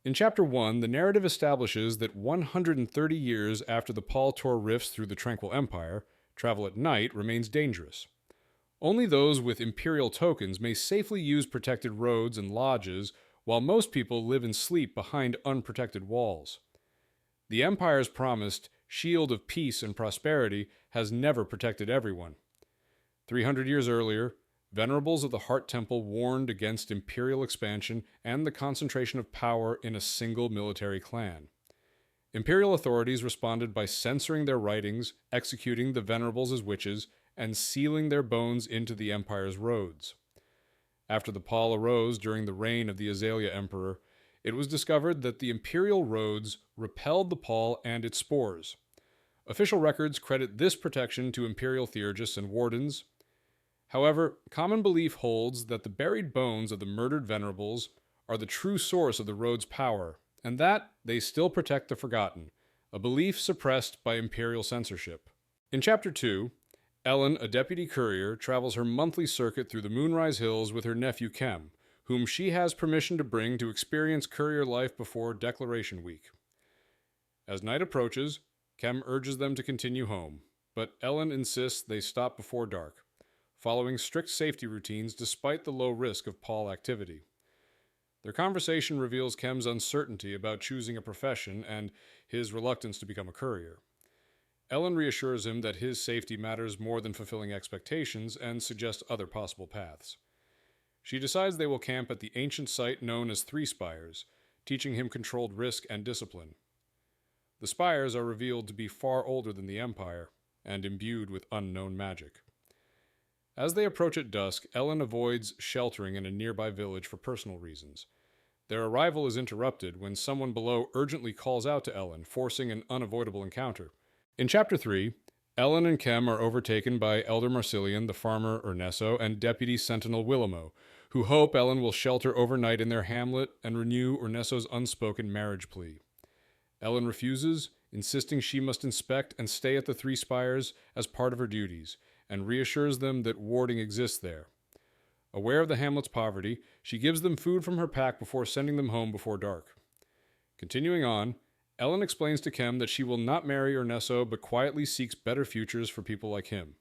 In Chapter 1, the narrative establishes that 130 years after the Pall tore rifts through the Tranquil Empire, travel at night remains dangerous. Only those with imperial tokens may safely use protected roads and lodges, while most people live and sleep behind unprotected walls. The Empire's promised shield of peace and prosperity has never protected everyone. 300 years earlier, venerables of the Heart Temple warned against imperial expansion and the concentration of power in a single military clan. Imperial authorities responded by censoring their writings, executing the venerables as witches, and sealing their bones into the Empire's roads. After the Pall arose during the reign of the Azalea Emperor, it was discovered that the imperial roads repelled the Pall and its spores. Official records credit this protection to imperial theurgists and wardens. However, common belief holds that the buried bones of the murdered venerables are the true source of the road's power, and that they still protect the forgotten, a belief suppressed by imperial censorship. In Chapter 2, Ellen, a deputy courier, travels her monthly circuit through the Moonrise Hills with her nephew Kem, whom she has permission to bring to experience courier life before Declaration Week. As night approaches, Kem urges them to continue home, but Ellen insists they stop before dark, following strict safety routines despite the low risk of Pall activity. Their conversation reveals Kem's uncertainty about choosing a profession and his reluctance to become a courier. Ellen reassures him that his safety matters more than fulfilling expectations and suggests other possible paths. She decides they will camp at the ancient site known as Three Spires, teaching him controlled risk and discipline. The spires are revealed to be far older than the Empire and imbued with unknown magic. As they approach at dusk, Ellen avoids sheltering in a nearby village for personal reasons. Their arrival is interrupted when someone below urgently calls out to Ellen, forcing an unavoidable encounter. In Chapter 3, Ellen and Kem are overtaken by Elder Marsilian, the farmer Ernesto, and Deputy Sentinel Willamo, who hope Ellen will shelter overnight in their hamlet and renew Ernesto's unspoken marriage plea. Ellen refuses, insisting she must inspect and stay at the Three Spires as part of her duties, and reassures them that warding exists there. Aware of the hamlet's poverty, she gives them food from her pack before sending them home before dark. Continuing on, Ellen explains to Kem that she will not marry Ernesto but quietly seeks better futures for people like him.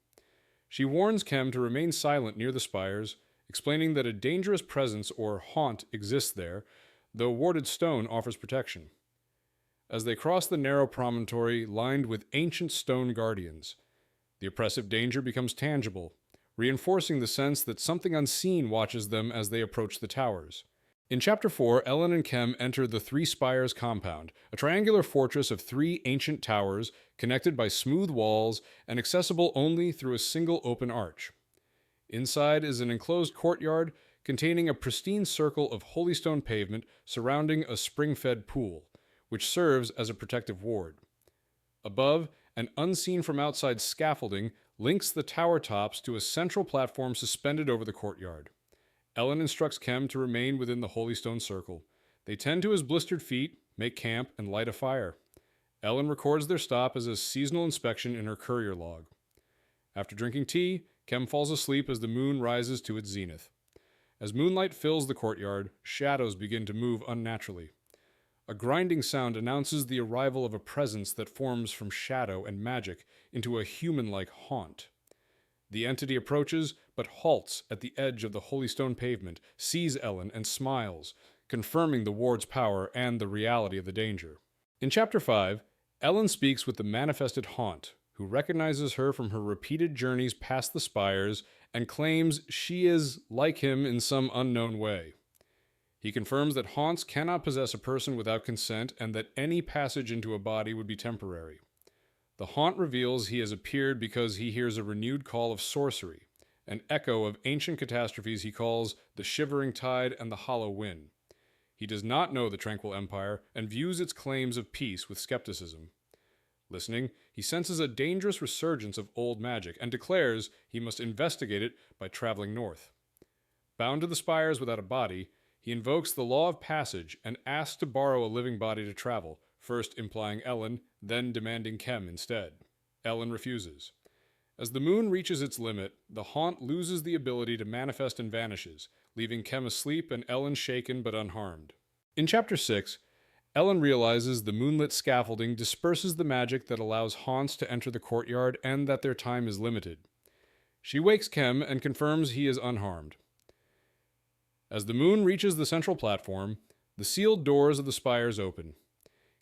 She warns Kem to remain silent near the spires, explaining that a dangerous presence or haunt exists there, though warded stone offers protection. As they cross the narrow promontory lined with ancient stone guardians, the oppressive danger becomes tangible, reinforcing the sense that something unseen watches them as they approach the towers. In Chapter 4, Ellen and Kem enter the Three Spires compound, a triangular fortress of 3 ancient towers connected by smooth walls and accessible only through a single open arch. Inside is an enclosed courtyard containing a pristine circle of holystone pavement surrounding a spring-fed pool, which serves as a protective ward. Above, an unseen from outside scaffolding links the tower tops to a central platform suspended over the courtyard. Ellen instructs Kem to remain within the holystone circle. They tend to his blistered feet, make camp, and light a fire. Ellen records their stop as a seasonal inspection in her courier log. After drinking tea, Kem falls asleep as the moon rises to its zenith. As moonlight fills the courtyard, shadows begin to move unnaturally. A grinding sound announces the arrival of a presence that forms from shadow and magic into a human-like haunt. The entity approaches, but halts at the edge of the holystone pavement, sees Ellen, and smiles, confirming the ward's power and the reality of the danger. In Chapter 5, Ellen speaks with the manifested haunt, who recognizes her from her repeated journeys past the spires and claims she is like him in some unknown way. He confirms that haunts cannot possess a person without consent and that any passage into a body would be temporary. The haunt reveals he has appeared because he hears a renewed call of sorcery, an echo of ancient catastrophes he calls the Shivering Tide and the Hollow Wind. He does not know the Tranquil Empire and views its claims of peace with skepticism. Listening, he senses a dangerous resurgence of old magic and declares he must investigate it by traveling north. Bound to the spires without a body, he invokes the law of passage and asks to borrow a living body to travel, first implying Ellen, then demanding Kem instead. Ellen refuses. As the moon reaches its limit, the haunt loses the ability to manifest and vanishes, leaving Kem asleep and Ellen shaken but unharmed. In Chapter 6, Ellen realizes the moonlit scaffolding disperses the magic that allows haunts to enter the courtyard and that their time is limited. She wakes Kem and confirms he is unharmed. As the moon reaches the central platform, the sealed doors of the spires open.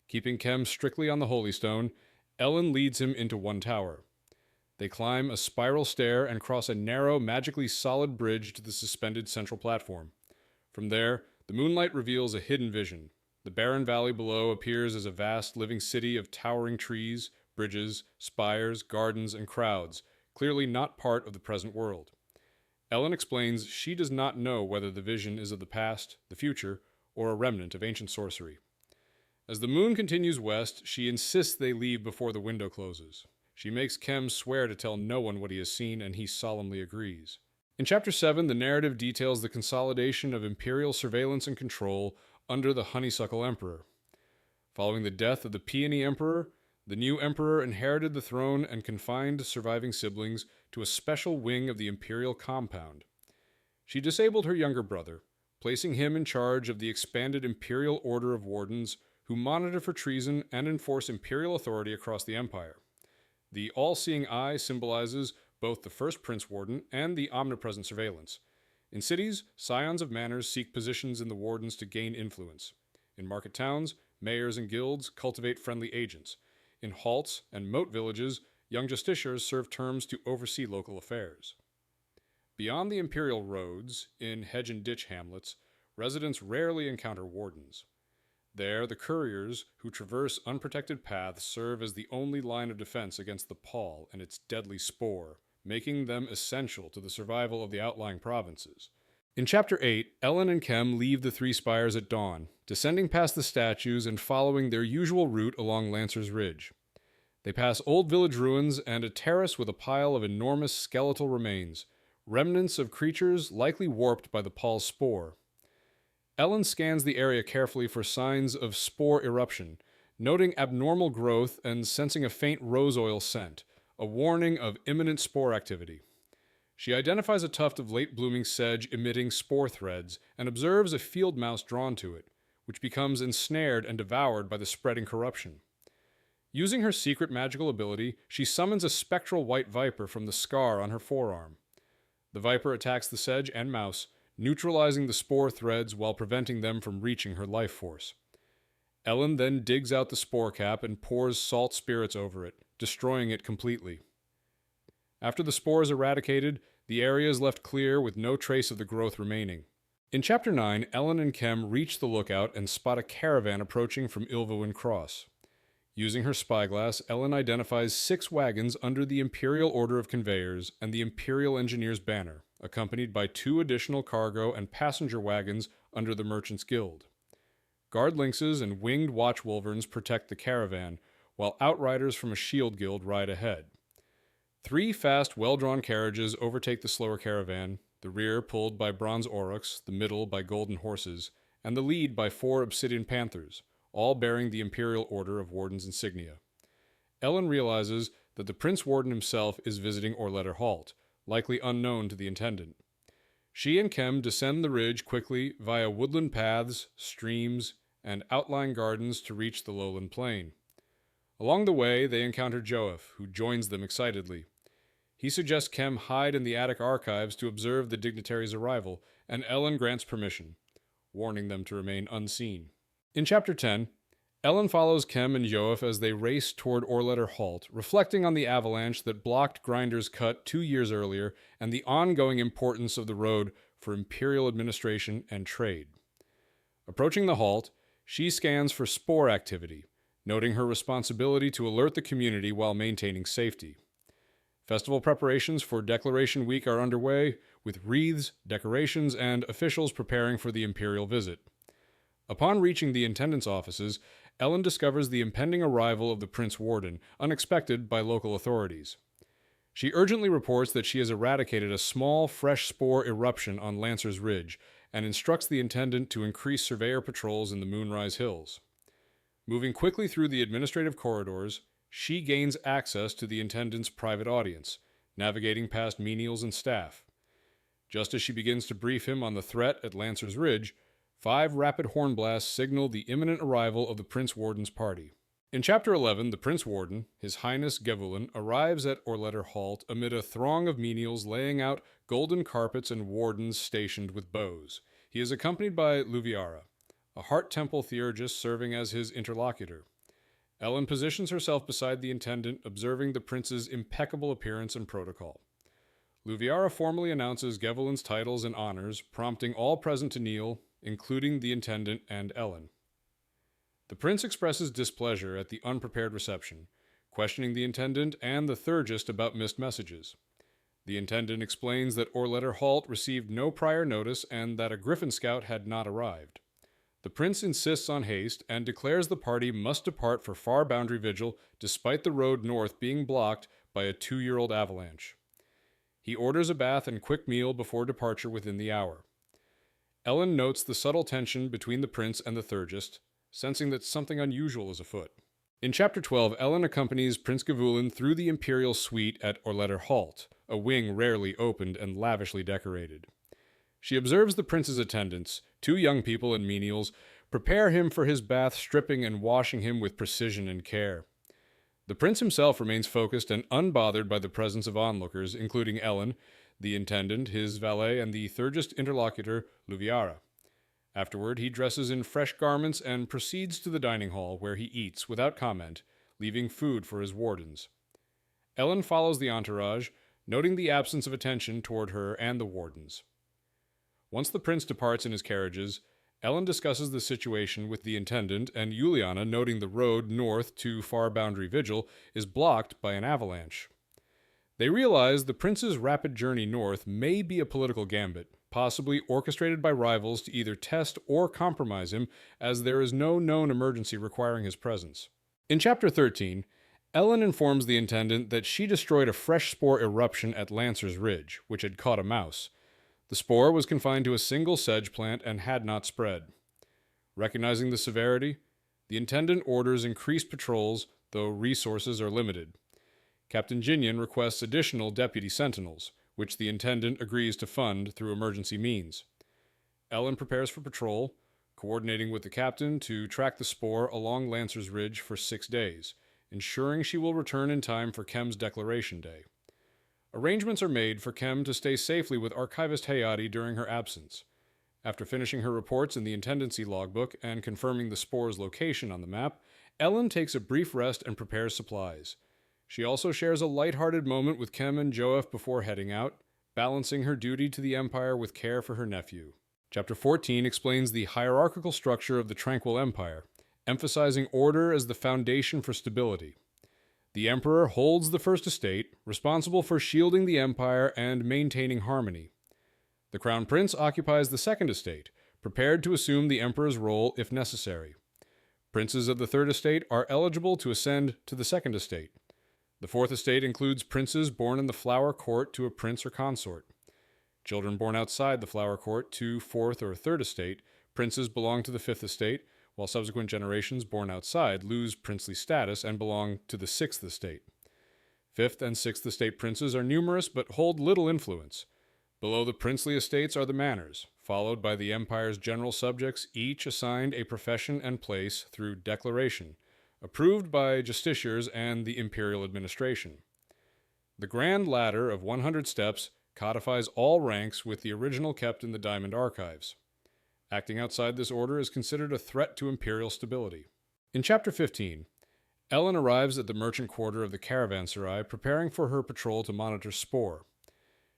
Keeping Kem strictly on the Holy Stone, Ellen leads him into one tower. They climb a spiral stair and cross a narrow, magically solid bridge to the suspended central platform. From there, the moonlight reveals a hidden vision. The barren valley below appears as a vast living city of towering trees, bridges, spires, gardens, and crowds, clearly not part of the present world. Ellen explains she does not know whether the vision is of the past, the future, or a remnant of ancient sorcery. As the moon continues west, she insists they leave before the window closes. She makes Kem swear to tell no one what he has seen, and he solemnly agrees. In Chapter 7, the narrative details the consolidation of imperial surveillance and control under the Honeysuckle Emperor. Following the death of the Peony Emperor, the new emperor inherited the throne and confined surviving siblings to a special wing of the imperial compound. She disabled her younger brother, placing him in charge of the expanded Imperial Order of Wardens who monitor for treason and enforce imperial authority across the empire. The all-seeing eye symbolizes both the first Prince Warden and the omnipresent surveillance. In cities, scions of manors seek positions in the wardens to gain influence. In market towns, mayors and guilds cultivate friendly agents. In halts and moat villages, young justiciars serve terms to oversee local affairs. Beyond the imperial roads, in hedge and ditch hamlets, residents rarely encounter wardens. There, the couriers who traverse unprotected paths serve as the only line of defense against the pall and its deadly spore, making them essential to the survival of the outlying provinces. In Chapter 8, Ellen and Kem leave the Three Spires at dawn, descending past the statues and following their usual route along Lancer's Ridge. They pass old village ruins and a terrace with a pile of enormous skeletal remains, remnants of creatures likely warped by the pall's spore. Ellen scans the area carefully for signs of spore eruption, noting abnormal growth and sensing a faint rose oil scent, a warning of imminent spore activity. She identifies a tuft of late-blooming sedge emitting spore threads and observes a field mouse drawn to it, which becomes ensnared and devoured by the spreading corruption. Using her secret magical ability, she summons a spectral white viper from the scar on her forearm. The viper attacks the sedge and mouse, neutralizing the spore threads while preventing them from reaching her life force. Ellen then digs out the spore cap and pours salt spirits over it, destroying it completely. After the spore is eradicated, the area is left clear with no trace of the growth remaining. In Chapter 9, Ellen and Kem reach the lookout and spot a caravan approaching from Ilvawen Cross. Using her spyglass, Ellen identifies 6 wagons under the Imperial Order of Conveyors and the Imperial Engineers banner, accompanied by 2 additional cargo and passenger wagons under the Merchants Guild. Guard lynxes and winged watch wyverns protect the caravan, while outriders from a shield guild ride ahead. 3 fast, well-drawn carriages overtake the slower caravan, the rear pulled by bronze aurochs, the middle by golden horses, and the lead by 4 obsidian panthers, all bearing the Imperial Order of Wardens insignia. Ellen realizes that the Prince Warden himself is visiting Orletter Halt, likely unknown to the Intendant. She and Kem descend the ridge quickly via woodland paths, streams, and outlying gardens to reach the lowland plain. Along the way, they encounter Joef, who joins them excitedly. He suggests Kem hide in the attic archives to observe the dignitary's arrival, and Ellen grants permission, warning them to remain unseen. In Chapter 10, Ellen follows Kem and Joef as they race toward Orletter Halt, reflecting on the avalanche that blocked Grinder's Cut 2 years earlier and the ongoing importance of the road for imperial administration and trade. Approaching the halt, she scans for spore activity, noting her responsibility to alert the community while maintaining safety. Festival preparations for Declaration Week are underway, with wreaths, decorations, and officials preparing for the imperial visit. Upon reaching the Intendant's offices, Ellen discovers the impending arrival of the Prince Warden, unexpected by local authorities. She urgently reports that she has eradicated a small, fresh spore eruption on Lancer's Ridge, and instructs the Intendant to increase surveyor patrols in the Moonrise Hills. Moving quickly through the administrative corridors, she gains access to the Intendant's private audience, navigating past menials and staff. Just as she begins to brief him on the threat at Lancer's Ridge, 5 rapid horn blasts signal the imminent arrival of the Prince Warden's party. In Chapter 11, the Prince Warden, His Highness Gewulin, arrives at Orletter Halt amid a throng of menials laying out golden carpets and wardens stationed with bows. He is accompanied by Luviara, a Heart Temple theurgist serving as his interlocutor. Ellen positions herself beside the intendant, observing the prince's impeccable appearance and protocol. Luviara formally announces Gewulin's titles and honors, prompting all present to kneel, including the intendant and Ellen. The prince expresses displeasure at the unprepared reception, questioning the intendant and the theurgist about missed messages. The intendant explains that Orletter Halt received no prior notice and that a Griffin scout had not arrived. The prince insists on haste and declares the party must depart for far boundary vigil despite the road north being blocked by a 2-year-old avalanche. He orders a bath and quick meal before departure within the hour. Ellen notes the subtle tension between the prince and the theurgist, sensing that something unusual is afoot. In Chapter 12, Ellen accompanies Prince Gewulin through the imperial suite at Orletter Halt, a wing rarely opened and lavishly decorated. She observes the prince's attendants, 2 young people and menials, prepare him for his bath, stripping and washing him with precision and care. The prince himself remains focused and unbothered by the presence of onlookers, including Ellen, the intendant, his valet, and the theurgist interlocutor, Luviara. Afterward, he dresses in fresh garments and proceeds to the dining hall, where he eats without comment, leaving food for his wardens. Ellen follows the entourage, noting the absence of attention toward her and the wardens. Once the prince departs in his carriages, Ellen discusses the situation with the intendant, and Juliana, noting the road north to Far Boundary Vigil, is blocked by an avalanche. They realize the prince's rapid journey north may be a political gambit, possibly orchestrated by rivals to either test or compromise him, as there is no known emergency requiring his presence. In Chapter 13, Ellen informs the intendant that she destroyed a fresh spore eruption at Lancer's Ridge, which had caught a mouse. The spore was confined to a single sedge plant and had not spread. Recognizing the severity, the intendant orders increased patrols, though resources are limited. Captain Ginion requests additional deputy sentinels, which the intendant agrees to fund through emergency means. Ellen prepares for patrol, coordinating with the captain to track the spore along Lancer's Ridge for 6 days, ensuring she will return in time for Kem's declaration day. Arrangements are made for Kem to stay safely with Archivist Hayati during her absence. After finishing her reports in the intendancy logbook and confirming the spore's location on the map, Ellen takes a brief rest and prepares supplies. She also shares a light-hearted moment with Kem and Joef before heading out, balancing her duty to the Empire with care for her nephew. Chapter 14 explains the hierarchical structure of the Tranquil Empire, emphasizing order as the foundation for stability. The Emperor holds the First Estate, responsible for shielding the Empire and maintaining harmony. The Crown Prince occupies the Second Estate, prepared to assume the Emperor's role if necessary. Princes of the Third Estate are eligible to ascend to the Second Estate. The Fourth Estate includes princes born in the Flower Court to a prince or consort. Children born outside the Flower Court to Fourth or Third Estate, princes belong to the Fifth Estate, while subsequent generations born outside lose princely status and belong to the Sixth Estate. Fifth and Sixth Estate princes are numerous but hold little influence. Below the princely estates are the manors, followed by the Empire's general subjects, each assigned a profession and place through declaration, approved by justiciars and the imperial administration. The Grand Ladder of 100 steps codifies all ranks, with the original kept in the Diamond Archives. Acting outside this order is considered a threat to imperial stability. In Chapter 15, Ellen arrives at the merchant quarter of the caravanserai, preparing for her patrol to monitor Spore.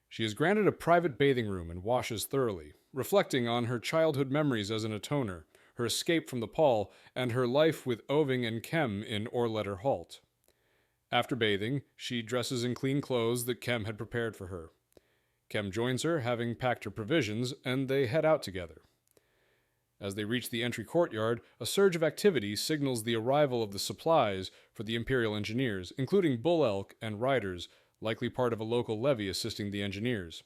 She is granted a private bathing room and washes thoroughly, reflecting on her childhood memories as an atoner, her escape from the Pall, and her life with Oving and Kem in Orletter Halt. After bathing, she dresses in clean clothes that Kem had prepared for her. Kem joins her, having packed her provisions, and they head out together. As they reach the entry courtyard, a surge of activity signals the arrival of the supplies for the Imperial Engineers, including bull elk and riders, likely part of a local levy assisting the engineers.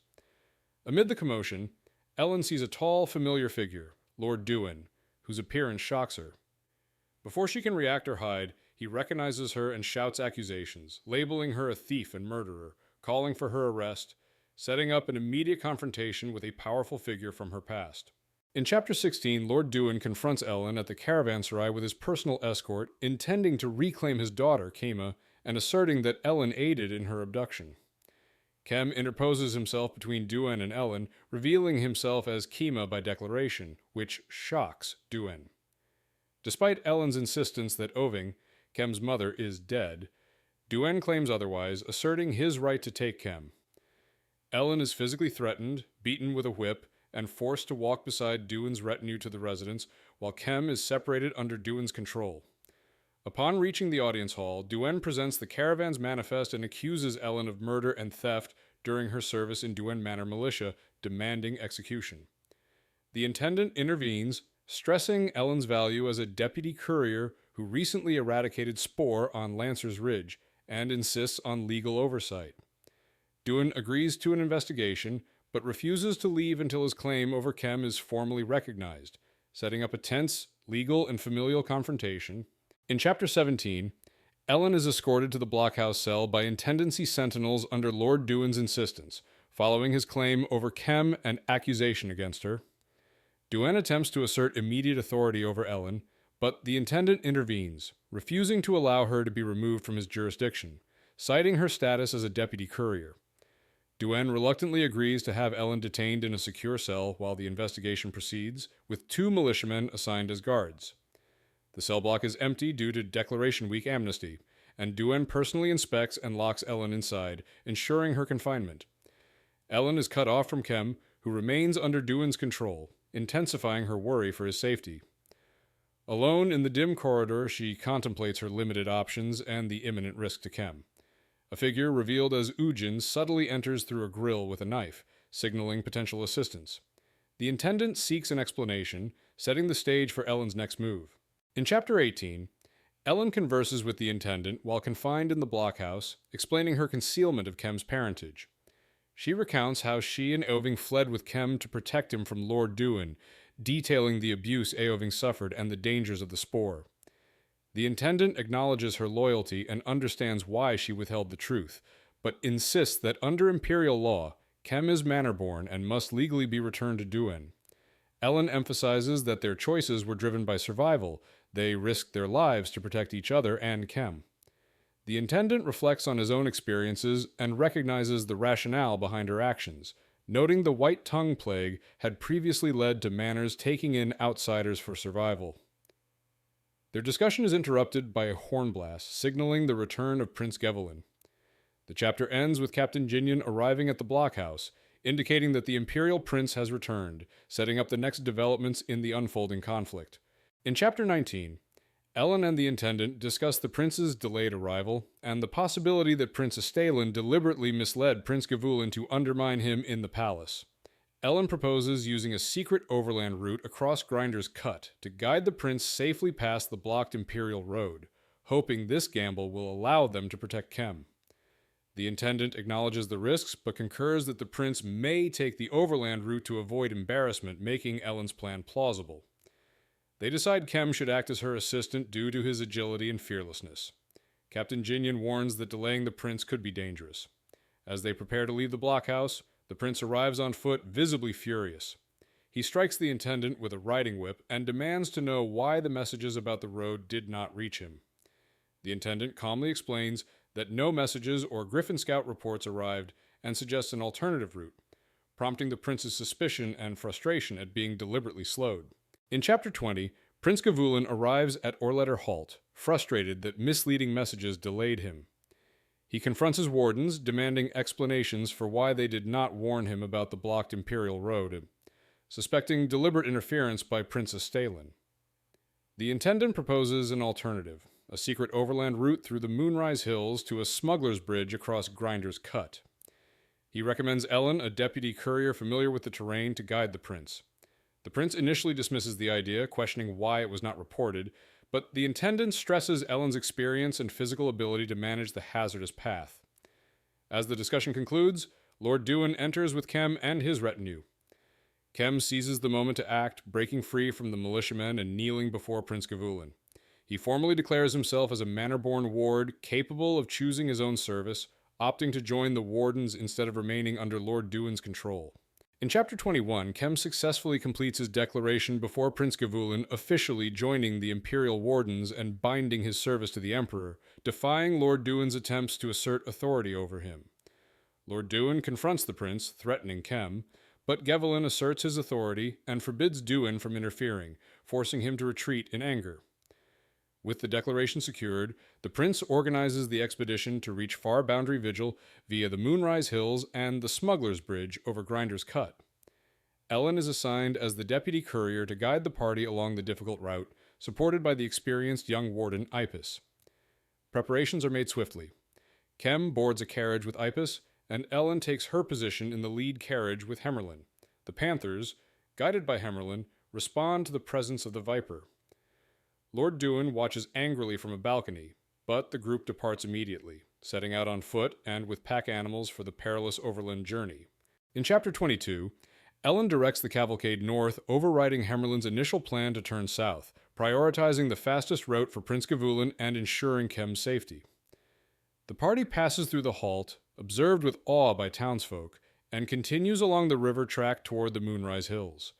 Amid the commotion, Ellen sees a tall, familiar figure, Lord Duin, whose appearance shocks her. Before she can react or hide, he recognizes her and shouts accusations, labeling her a thief and murderer, calling for her arrest, setting up an immediate confrontation with a powerful figure from her past. In Chapter 16, Lord Duin confronts Ellen at the caravanserai with his personal escort, intending to reclaim his daughter, Kema, and asserting that Ellen aided in her abduction. Kem interposes himself between Duin and Ellen, revealing himself as Kema by declaration, which shocks Duin. Despite Ellen's insistence that Oving, Kem's mother, is dead, Duin claims otherwise, asserting his right to take Kem. Ellen is physically threatened, beaten with a whip, and forced to walk beside Duin's retinue to the residence, while Kem is separated under Duin's control. Upon reaching the audience hall, Duin presents the caravan's manifest and accuses Ellen of murder and theft during her service in Duin Manor Militia, demanding execution. The intendant intervenes, stressing Ellen's value as a deputy courier who recently eradicated Spore on Lancer's Ridge, and insists on legal oversight. Duin agrees to an investigation, but refuses to leave until his claim over Kem is formally recognized, setting up a tense, legal, and familial confrontation. In Chapter 17, Ellen is escorted to the blockhouse cell by intendancy sentinels under Lord Duin's insistence, following his claim over Kem and accusation against her. Duin attempts to assert immediate authority over Ellen, but the intendant intervenes, refusing to allow her to be removed from his jurisdiction, citing her status as a deputy courier. Duin reluctantly agrees to have Ellen detained in a secure cell while the investigation proceeds, with 2 militiamen assigned as guards. The cell block is empty due to Declaration Week amnesty, and Duin personally inspects and locks Ellen inside, ensuring her confinement. Ellen is cut off from Kem, who remains under Duin's control, intensifying her worry for his safety. Alone in the dim corridor, she contemplates her limited options and the imminent risk to Kem. A figure revealed as Ujin subtly enters through a grill with a knife, signaling potential assistance. The intendant seeks an explanation, setting the stage for Ellen's next move. In Chapter 18, Ellen converses with the intendant while confined in the blockhouse, explaining her concealment of Kem's parentage. She recounts how she and Oving fled with Kem to protect him from Lord Duin, detailing the abuse Eoving suffered and the dangers of the Spore. The intendant acknowledges her loyalty and understands why she withheld the truth, but insists that under imperial law, Kem is manor-born and must legally be returned to Duin. Ellen emphasizes that their choices were driven by survival. They risked their lives to protect each other and Kem. The intendant reflects on his own experiences and recognizes the rationale behind her actions, noting the white tongue plague had previously led to manors taking in outsiders for survival. Their discussion is interrupted by a horn blast, signaling the return of Prince Gevelin. The chapter ends with Captain Jinyan arriving at the blockhouse, indicating that the Imperial Prince has returned, setting up the next developments in the unfolding conflict. In Chapter 19, Ellen and the Intendant discuss the Prince's delayed arrival, and the possibility that Prince Astalin deliberately misled Prince Gavulin to undermine him in the palace. Ellen proposes using a secret overland route across Grinder's Cut to guide the prince safely past the blocked Imperial Road, hoping this gamble will allow them to protect Kem. The intendant acknowledges the risks, but concurs that the prince may take the overland route to avoid embarrassment, making Ellen's plan plausible. They decide Kem should act as her assistant due to his agility and fearlessness. Captain Jinyan warns that delaying the prince could be dangerous. As they prepare to leave the blockhouse, the prince arrives on foot, visibly furious. He strikes the intendant with a riding whip and demands to know why the messages about the road did not reach him. The intendant calmly explains that no messages or Griffin Scout reports arrived and suggests an alternative route, prompting the prince's suspicion and frustration at being deliberately slowed. In Chapter 20, Prince Gavulin arrives at Orletter Halt, frustrated that misleading messages delayed him. He confronts his wardens, demanding explanations for why they did not warn him about the blocked Imperial Road, suspecting deliberate interference by Prince Astalin. The intendant proposes an alternative, a secret overland route through the Moonrise Hills to a smuggler's bridge across Grinder's Cut. He recommends Ellen, a deputy courier familiar with the terrain, to guide the prince. The prince initially dismisses the idea, questioning why it was not reported, but the intendant stresses Ellen's experience and physical ability to manage the hazardous path. As the discussion concludes, Lord Duin enters with Kem and his retinue. Kem seizes the moment to act, breaking free from the militiamen and kneeling before Prince Gavulin. He formally declares himself as a manor-born ward capable of choosing his own service, opting to join the wardens instead of remaining under Lord Duin's control. In Chapter 21, Kem successfully completes his declaration before Prince Gavulin, officially joining the Imperial Wardens and binding his service to the Emperor, defying Lord Duin's attempts to assert authority over him. Lord Duin confronts the prince, threatening Kem, but Gavulin asserts his authority and forbids Duin from interfering, forcing him to retreat in anger. With the declaration secured, the prince organizes the expedition to reach Far Boundary Vigil via the Moonrise Hills and the Smuggler's Bridge over Grinder's Cut. Ellen is assigned as the deputy courier to guide the party along the difficult route, supported by the experienced young warden Ipis. Preparations are made swiftly. Kem boards a carriage with Ipis, and Ellen takes her position in the lead carriage with Hemerlin. The Panthers, guided by Hemerlin, respond to the presence of the Viper. Lord Duin watches angrily from a balcony, but the group departs immediately, setting out on foot and with pack animals for the perilous overland journey. In Chapter 22, Ellen directs the cavalcade north, overriding Hemerlin's initial plan to turn south, prioritizing the fastest route for Prince Gavulin and ensuring Kem's safety. The party passes through the halt, observed with awe by townsfolk, and continues along the river track toward the Moonrise Hills.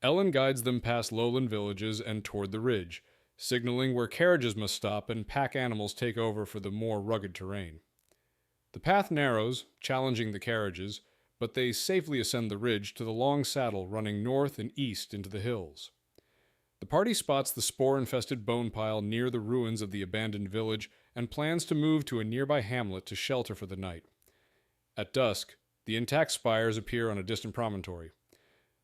Ellen guides them past lowland villages and toward the ridge, signaling where carriages must stop and pack animals take over for the more rugged terrain. The path narrows, challenging the carriages, but they safely ascend the ridge to the long saddle running north and east into the hills. The party spots the spore-infested bone pile near the ruins of the abandoned village and plans to move to a nearby hamlet to shelter for the night. At dusk, the intact spires appear on a distant promontory.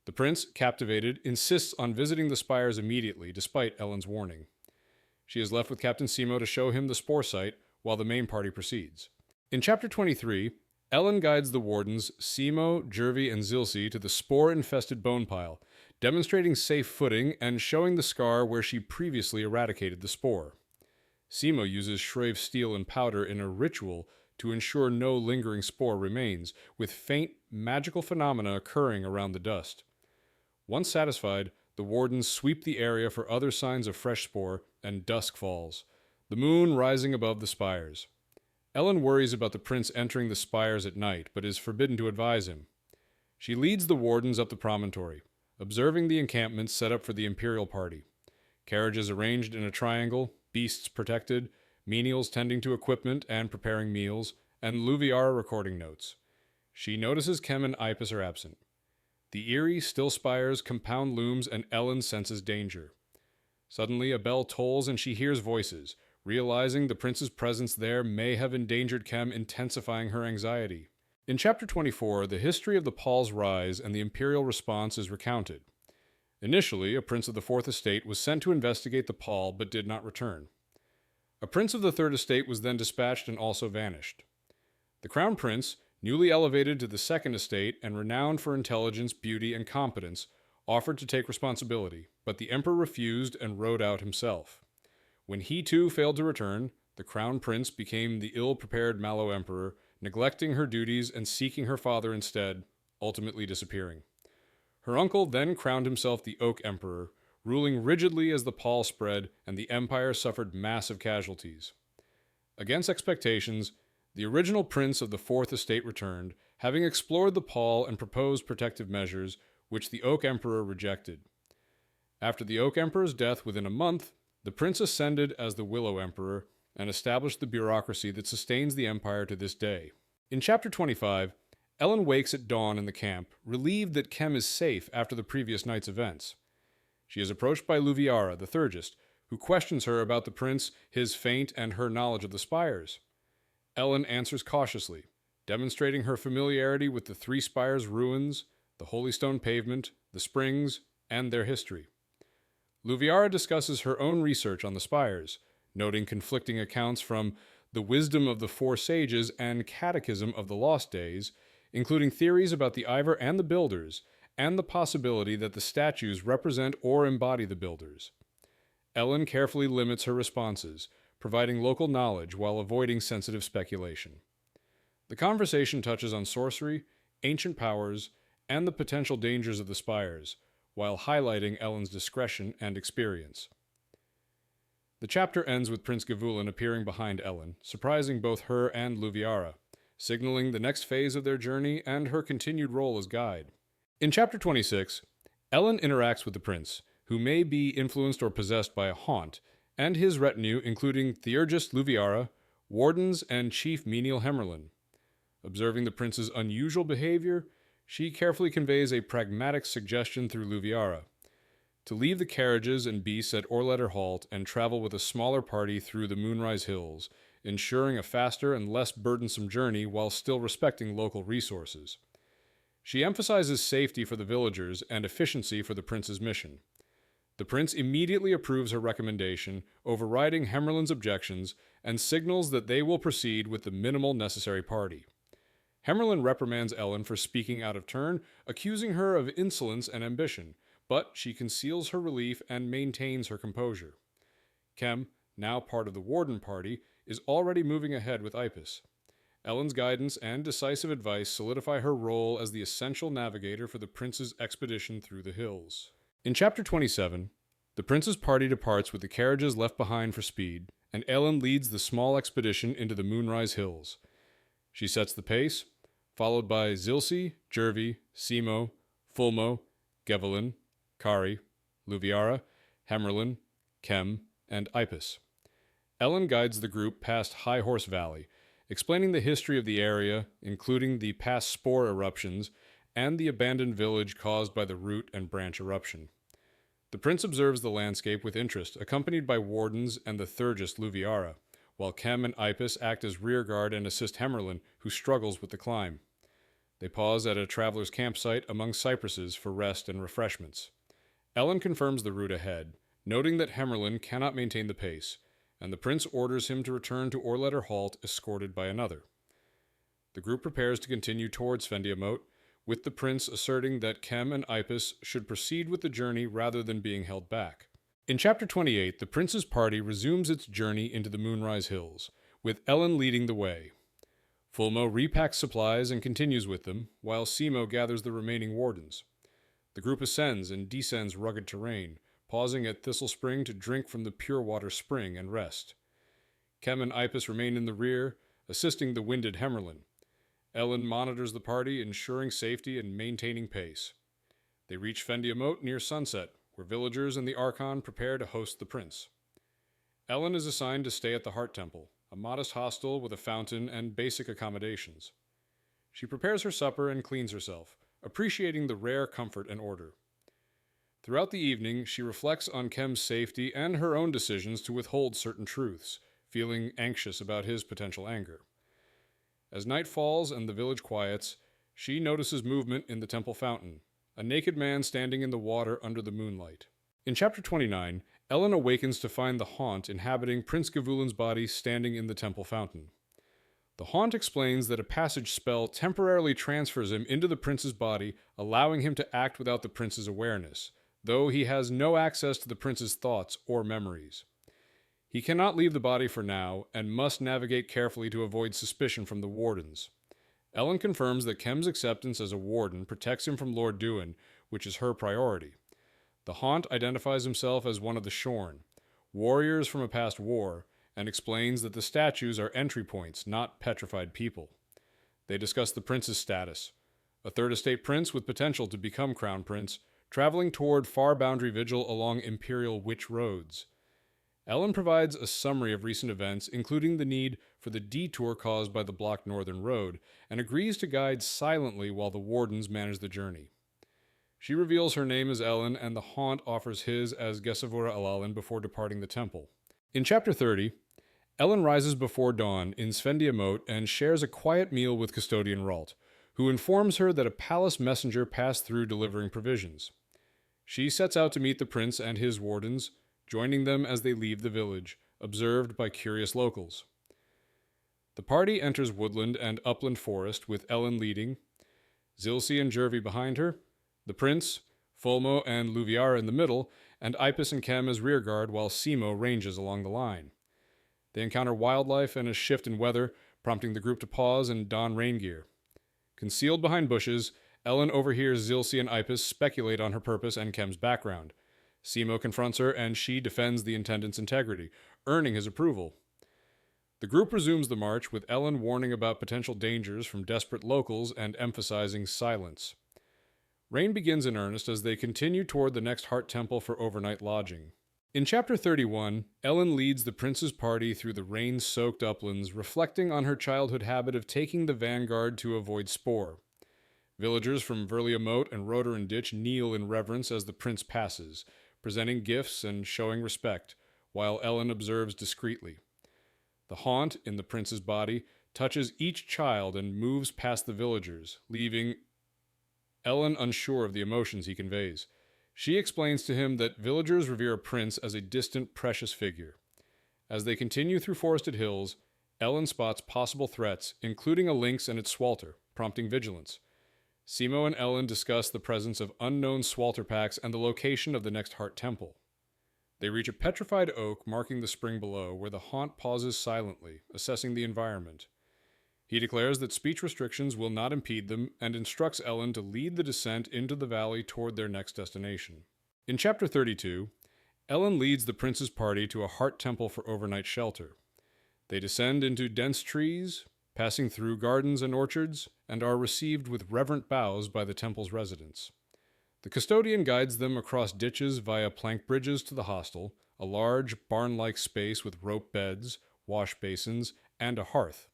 The prince, captivated, insists on visiting the spires immediately, despite Ellen's warning. She is left with Captain Simo to show him the spore site, while the main party proceeds. In Chapter 23, Ellen guides the wardens, Simo, Jervy, and Zilsi to the spore-infested bone pile, demonstrating safe footing and showing the scar where she previously eradicated the spore. Simo uses Shrave steel and powder in a ritual to ensure no lingering spore remains, with faint, magical phenomena occurring around the dust. Once satisfied, the wardens sweep the area for other signs of fresh spore, and dusk falls, the moon rising above the spires. Ellen worries about the prince entering the spires at night, but is forbidden to advise him. She leads the wardens up the promontory, observing the encampments set up for the Imperial party. Carriages arranged in a triangle, beasts protected, menials tending to equipment and preparing meals, and Luviara recording notes. She notices Kem and Ipis are absent. The eerie, still spires compound looms, and Ellen senses danger. Suddenly, a bell tolls and she hears voices, realizing the prince's presence there may have endangered Kem, intensifying her anxiety. In Chapter 24, the history of the Paul's rise and the Imperial response is recounted. Initially, a prince of the Fourth Estate was sent to investigate the Paul, but did not return. A prince of the Third Estate was then dispatched and also vanished. The Crown Prince, newly elevated to the Second Estate and renowned for intelligence, beauty, and competence, offered to take responsibility, but the Emperor refused and rode out himself. When he too failed to return, the Crown Prince became the ill-prepared Mallow Emperor, neglecting her duties and seeking her father instead, ultimately disappearing. Her uncle then crowned himself the Oak Emperor, ruling rigidly as the pall spread and the empire suffered massive casualties. Against expectations, the original prince of the Fourth Estate returned, having explored the pall and proposed protective measures, which the Oak Emperor rejected. After the Oak Emperor's death within a month, the prince ascended as the Willow Emperor and established the bureaucracy that sustains the empire to this day. In Chapter 25, Ellen wakes at dawn in the camp, relieved that Kem is safe after the previous night's events. She is approached by Luviara, the Thurgist, who questions her about the prince, his feint, and her knowledge of the spires. Ellen answers cautiously, demonstrating her familiarity with the Three Spires ruins, the Holy Stone pavement, the springs, and their history. Luviara discusses her own research on the spires, noting conflicting accounts from the Wisdom of the Four Sages and Catechism of the Lost Days, including theories about the Ivor and the Builders, and the possibility that the statues represent or embody the Builders. Ellen carefully limits her responses, providing local knowledge while avoiding sensitive speculation. The conversation touches on sorcery, ancient powers, and the potential dangers of the spires, while highlighting Ellen's discretion and experience. The chapter ends with Prince Gavulin appearing behind Ellen, surprising both her and Luviara, signaling the next phase of their journey and her continued role as guide. In Chapter 26, Ellen interacts with the prince, who may be influenced or possessed by a haunt, and his retinue, including Theurgist Luviara, wardens, and Chief Menial Hemerlin. Observing the prince's unusual behavior, she carefully conveys a pragmatic suggestion through Luviara to leave the carriages and beasts at Orletter Halt and travel with a smaller party through the Moonrise Hills, ensuring a faster and less burdensome journey while still respecting local resources. She emphasizes safety for the villagers and efficiency for the prince's mission. The prince immediately approves her recommendation, overriding Hemerlin's objections, and signals that they will proceed with the minimal necessary party. Hemerlin reprimands Ellen for speaking out of turn, accusing her of insolence and ambition, but she conceals her relief and maintains her composure. Kem, now part of the Warden party, is already moving ahead with Ipis. Ellen's guidance and decisive advice solidify her role as the essential navigator for the prince's expedition through the hills. In Chapter 27, the prince's party departs with the carriages left behind for speed, and Ellen leads the small expedition into the Moonrise Hills. She sets the pace, followed by Zilsi, Jervi, Simo, Fulmo, Gevelin, Kari, Luviara, Hemerlin, Kem, and Ipis. Ellen guides the group past High Horse Valley, explaining the history of the area, including the past spore eruptions and the abandoned village caused by the root and branch eruption. The prince observes the landscape with interest, accompanied by wardens and the Theurgist Luviara, while Kem and Ipis act as rearguard and assist Hemerlin, who struggles with the climb. They pause at a traveler's campsite among cypresses for rest and refreshments. Ellen confirms the route ahead, noting that Hemerlin cannot maintain the pace, and the prince orders him to return to Orletter Halt escorted by another. The group prepares to continue towards Fendiamote, with the prince asserting that Kem and Ipis should proceed with the journey rather than being held back. In Chapter 28, the prince's party resumes its journey into the Moonrise Hills, with Ellen leading the way. Fulmo repacks supplies and continues with them, while Simo gathers the remaining wardens. The group ascends and descends rugged terrain, pausing at Thistle Spring to drink from the pure water spring and rest. Kem and Ipis remain in the rear, assisting the winded Hemerlin. Ellen monitors the party, ensuring safety and maintaining pace. They reach Fendiamote near sunset, where villagers and the Archon prepare to host the prince. Ellen is assigned to stay at the Heart Temple, a modest hostel with a fountain and basic accommodations. She prepares her supper and cleans herself, appreciating the rare comfort and order. Throughout the evening, she reflects on Kem's safety and her own decisions to withhold certain truths, feeling anxious about his potential anger. As night falls and the village quiets, she notices movement in the temple fountain, a naked man standing in the water under the moonlight. In Chapter 29, Ellen awakens to find the haunt inhabiting Prince Gavulin's body standing in the temple fountain. The haunt explains that a passage spell temporarily transfers him into the prince's body, allowing him to act without the prince's awareness, though he has no access to the prince's thoughts or memories. He cannot leave the body for now, and must navigate carefully to avoid suspicion from the wardens. Ellen confirms that Kem's acceptance as a warden protects him from Lord Duin, which is her priority. The haunt identifies himself as one of the Shorn, warriors from a past war, and explains that the statues are entry points, not petrified people. They discuss the prince's status, a third estate prince with potential to become crown prince, traveling toward far boundary vigil along imperial witch roads. Ellen provides a summary of recent events, including the need for the detour caused by the blocked northern road, and agrees to guide silently while the wardens manage the journey. She reveals her name as Ellen, and the haunt offers his as Gesavura Alalin before departing the temple. In Chapter 30, Ellen rises before dawn in Svendiamote and shares a quiet meal with Custodian Ralt, who informs her that a palace messenger passed through delivering provisions. She sets out to meet the prince and his wardens, joining them as they leave the village, observed by curious locals. The party enters woodland and upland forest, with Ellen leading, Zilsi and Jervi behind her, the prince, Fulmo and Luviara in the middle, and Ipis and Kem as rearguard, while Simo ranges along the line. They encounter wildlife and a shift in weather, prompting the group to pause and don rain gear. Concealed behind bushes, Ellen overhears Zilsi and Ipis speculate on her purpose and Kem's background. Simo confronts her, and she defends the intendant's integrity, earning his approval. The group resumes the march, with Ellen warning about potential dangers from desperate locals and emphasizing silence. Rain begins in earnest as they continue toward the next Heart Temple for overnight lodging. In Chapter 31, Ellen leads the prince's party through the rain-soaked uplands, reflecting on her childhood habit of taking the vanguard to avoid spoor. Villagers from Verlia Moat and Roderin Ditch kneel in reverence as the prince passes, presenting gifts and showing respect, while Ellen observes discreetly. The haunt in the prince's body touches each child and moves past the villagers, leaving Ellen unsure of the emotions he conveys. She explains to him that villagers revere a prince as a distant, precious figure. As they continue through forested hills, Ellen spots possible threats, including a lynx and its swalter, prompting vigilance. Simo and Ellen discuss the presence of unknown swalter packs and the location of the next Heart Temple. They reach a petrified oak marking the spring below, where the haunt pauses silently, assessing the environment. He declares that speech restrictions will not impede them and instructs Ellen to lead the descent into the valley toward their next destination. In Chapter 32, Ellen leads the prince's party to a Heart Temple for overnight shelter. They descend into dense trees, passing through gardens and orchards, and are received with reverent bows by the temple's residents. The custodian guides them across ditches via plank bridges to the hostel, a large, barn-like space with rope beds, wash basins, and a hearth.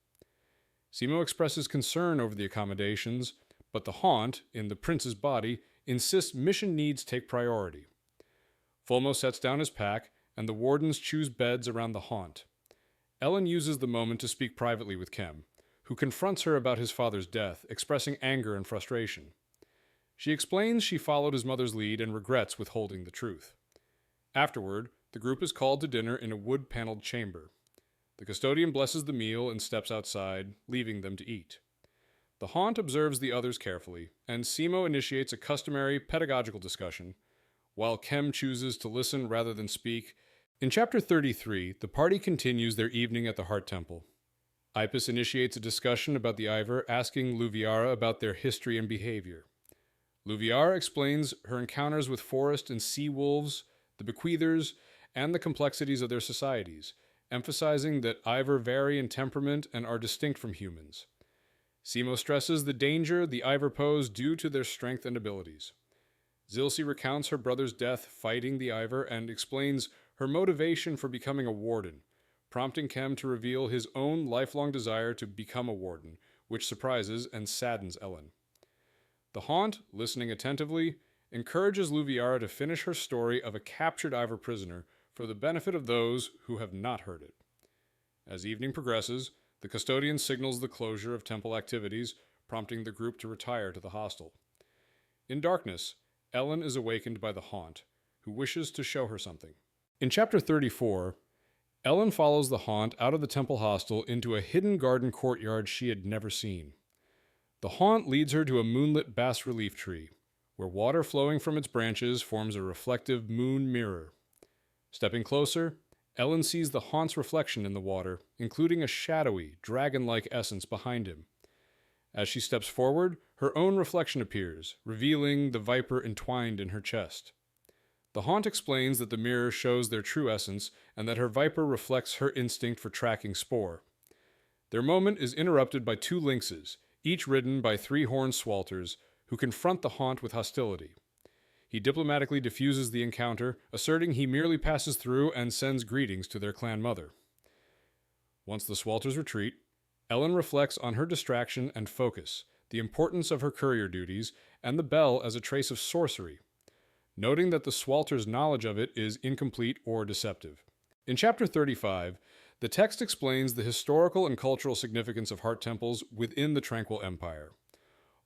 Simo expresses concern over the accommodations, but the haunt, in the prince's body, insists mission needs take priority. Fulmo sets down his pack, and the wardens choose beds around the haunt. Ellen uses the moment to speak privately with Kem, who confronts her about his father's death, expressing anger and frustration. She explains she followed his mother's lead and regrets withholding the truth. Afterward, the group is called to dinner in a wood-paneled chamber. The custodian blesses the meal and steps outside, leaving them to eat. The haunt observes the others carefully, and Simo initiates a customary pedagogical discussion, while Kem chooses to listen rather than speak. In Chapter 33, the party continues their evening at the Heart Temple. Ipis initiates a discussion about the Ivor, asking Luviara about their history and behavior. Luviara explains her encounters with forest and sea wolves, the bequeathers, and the complexities of their societies, emphasizing that Ivor vary in temperament and are distinct from humans. Simo stresses the danger the Ivor pose due to their strength and abilities. Zilsi recounts her brother's death fighting the Ivor and explains her motivation for becoming a warden, prompting Kem to reveal his own lifelong desire to become a warden, which surprises and saddens Ellen. The haunt, listening attentively, encourages Luviara to finish her story of a captured Ivor prisoner for the benefit of those who have not heard it. As evening progresses, the custodian signals the closure of temple activities, prompting the group to retire to the hostel. In darkness, Ellen is awakened by the haunt, who wishes to show her something. In Chapter 34, Ellen follows the haunt out of the temple hostel into a hidden garden courtyard she had never seen. The haunt leads her to a moonlit bas-relief tree, where water flowing from its branches forms a reflective moon mirror. Stepping closer, Ellen sees the haunt's reflection in the water, including a shadowy, dragon-like essence behind him. As she steps forward, her own reflection appears, revealing the viper entwined in her chest. The haunt explains that the mirror shows their true essence and that her viper reflects her instinct for tracking spoor. Their moment is interrupted by two lynxes, each ridden by three horned swalters, who confront the haunt with hostility. He diplomatically diffuses the encounter, asserting he merely passes through and sends greetings to their clan mother. Once the swalters retreat, Ellen reflects on her distraction and focus, the importance of her courier duties, and the bell as a trace of sorcery, noting that the swalter's knowledge of it is incomplete or deceptive. In Chapter 35, the text explains the historical and cultural significance of heart temples within the Tranquil Empire.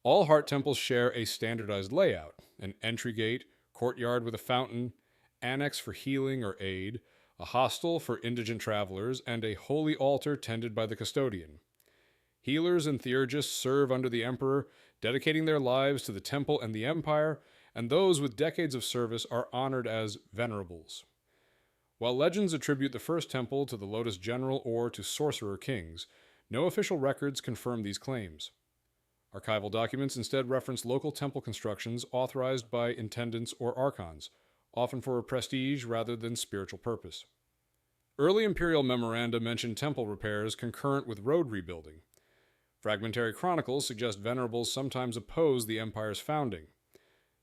All heart temples share a standardized layout: an entry gate, courtyard with a fountain, annex for healing or aid, a hostel for indigent travelers, and a holy altar tended by the custodian. Healers and theurgists serve under the emperor, dedicating their lives to the temple and the empire, and those with decades of service are honored as venerables. While legends attribute the first temple to the Lotus General or to sorcerer kings, no official records confirm these claims. Archival documents instead reference local temple constructions authorized by intendants or archons, often for a prestige rather than spiritual purpose. Early imperial memoranda mention temple repairs concurrent with road rebuilding. Fragmentary chronicles suggest venerables sometimes oppose the empire's founding.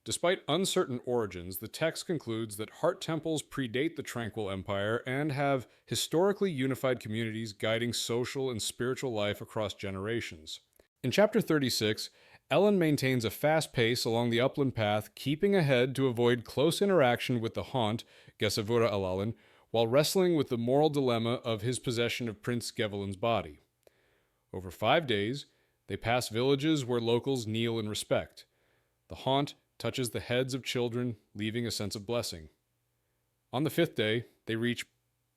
Despite uncertain origins, the text concludes that heart temples predate the Tranquil Empire and have historically unified communities guiding social and spiritual life across generations. In Chapter 36, Ellen maintains a fast pace along the upland path, keeping ahead to avoid close interaction with the Haunt, Gesavura Alalin, while wrestling with the moral dilemma of his possession of Prince Gevelin's body. Over 5 days, they pass villages where locals kneel in respect. The Haunt touches the heads of children, leaving a sense of blessing. On the 5th day, they reach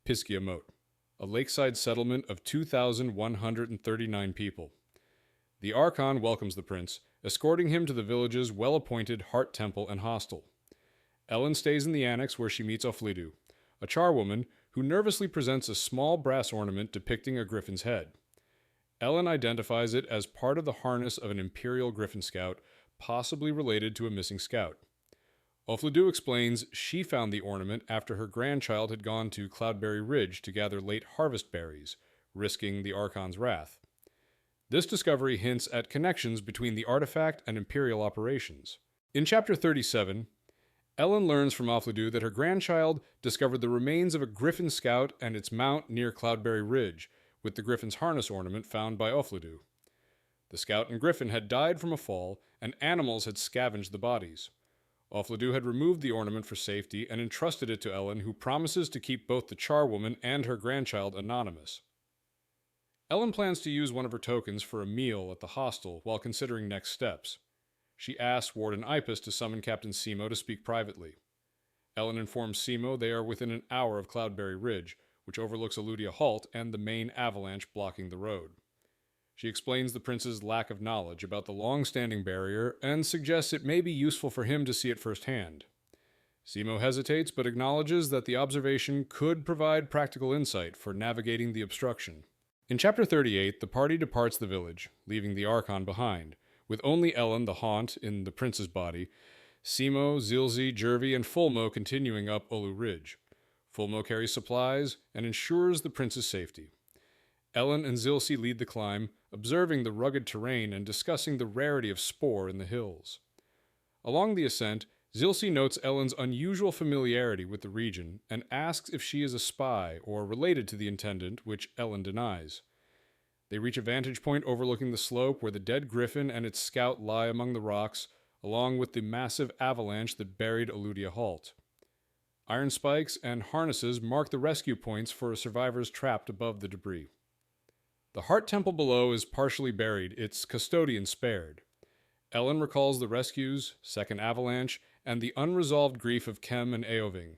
Piskiamot, a lakeside settlement of 2,139 people. The Archon welcomes the prince, escorting him to the village's well-appointed Heart Temple and hostel. Ellen stays in the annex where she meets Oflidu, a charwoman who nervously presents a small brass ornament depicting a griffin's head. Ellen identifies it as part of the harness of an Imperial Griffin Scout, possibly related to a missing scout. Oflidu explains she found the ornament after her grandchild had gone to Cloudberry Ridge to gather late harvest berries, risking the Archon's wrath. This discovery hints at connections between the artifact and Imperial operations. In Chapter 37, Ellen learns from Oflidu that her grandchild discovered the remains of a Griffin Scout and its mount near Cloudberry Ridge, with the Griffin's harness ornament found by Oflidu. The Scout and Griffin had died from a fall, and animals had scavenged the bodies. Oflidu had removed the ornament for safety and entrusted it to Ellen, who promises to keep both the charwoman and her grandchild anonymous. Ellen plans to use one of her tokens for a meal at the hostel while considering next steps. She asks Warden Ipus to summon Captain Simo to speak privately. Ellen informs Simo they are within an hour of Cloudberry Ridge, which overlooks Eludia Halt and the main avalanche blocking the road. She explains the prince's lack of knowledge about the long-standing barrier and suggests it may be useful for him to see it firsthand. Simo hesitates but acknowledges that the observation could provide practical insight for navigating the obstruction. In Chapter 38, the party departs the village, leaving the Archon behind, with only Ellen, the Haunt, in the prince's body, Simo, Zilzi, Jervy, and Fulmo continuing up Olu Ridge. Fulmo carries supplies and ensures the prince's safety. Ellen and Zilzi lead the climb, observing the rugged terrain and discussing the rarity of spoor in the hills. Along the ascent, Zilzi notes Ellen's unusual familiarity with the region and asks if she is a spy or related to the Intendant, which Ellen denies. They reach a vantage point overlooking the slope where the dead griffin and its scout lie among the rocks, along with the massive avalanche that buried Eludia Halt. Iron spikes and harnesses mark the rescue points for survivors trapped above the debris. The Heart Temple below is partially buried, its custodian spared. Ellen recalls the rescues, second avalanche, and the unresolved grief of Kem and Eoving.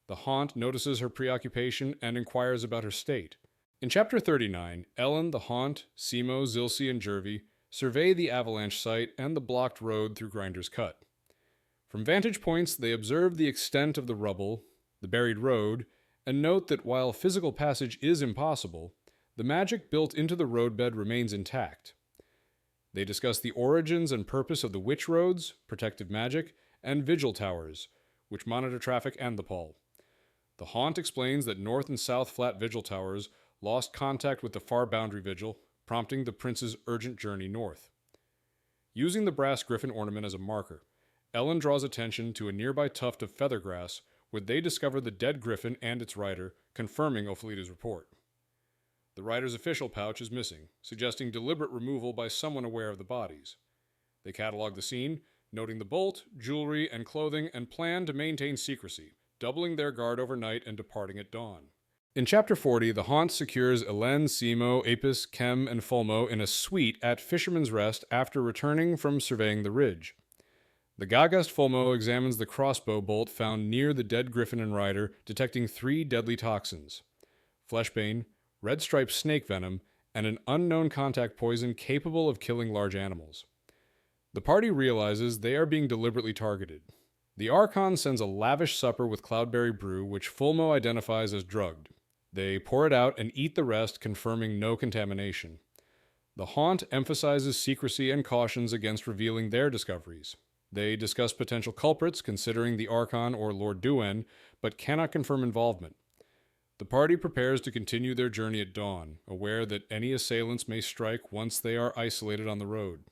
The Haunt notices her preoccupation and inquires about her state. In Chapter 39, Ellen, the Haunt, Simo, Zilzi, and Jervy survey the avalanche site and the blocked road through Grinder's Cut. From vantage points, they observe the extent of the rubble, the buried road, and note that while physical passage is impossible, the magic built into the roadbed remains intact. They discuss the origins and purpose of the Witch Roads, protective magic, and Vigil Towers, which monitor traffic and the Pall. The Haunt explains that North and South Flat Vigil Towers lost contact with the Far Boundary Vigil, prompting the prince's urgent journey north. Using the brass griffin ornament as a marker, Ellen draws attention to a nearby tuft of feathergrass where they discover the dead griffin and its rider, confirming Oflida's report. The rider's official pouch is missing, suggesting deliberate removal by someone aware of the bodies. They catalog the scene, noting the bolt, jewelry, and clothing, and plan to maintain secrecy, doubling their guard overnight and departing at dawn. In Chapter 40, the Haunt secures Elen, Simo, Apis, Kem, and Fulmo in a suite at Fisherman's Rest after returning from surveying the ridge. The Gagast Fulmo examines the crossbow bolt found near the dead griffin and rider, detecting 3 deadly toxins: fleshbane, red-striped snake venom, and an unknown contact poison capable of killing large animals. The party realizes they are being deliberately targeted. The Archon sends a lavish supper with cloudberry brew, which Fulmo identifies as drugged. They pour it out and eat the rest, confirming no contamination. The Haunt emphasizes secrecy and cautions against revealing their discoveries. They discuss potential culprits, considering the Archon or Lord Duen, but cannot confirm involvement. The party prepares to continue their journey at dawn, aware that any assailants may strike once they are isolated on the road.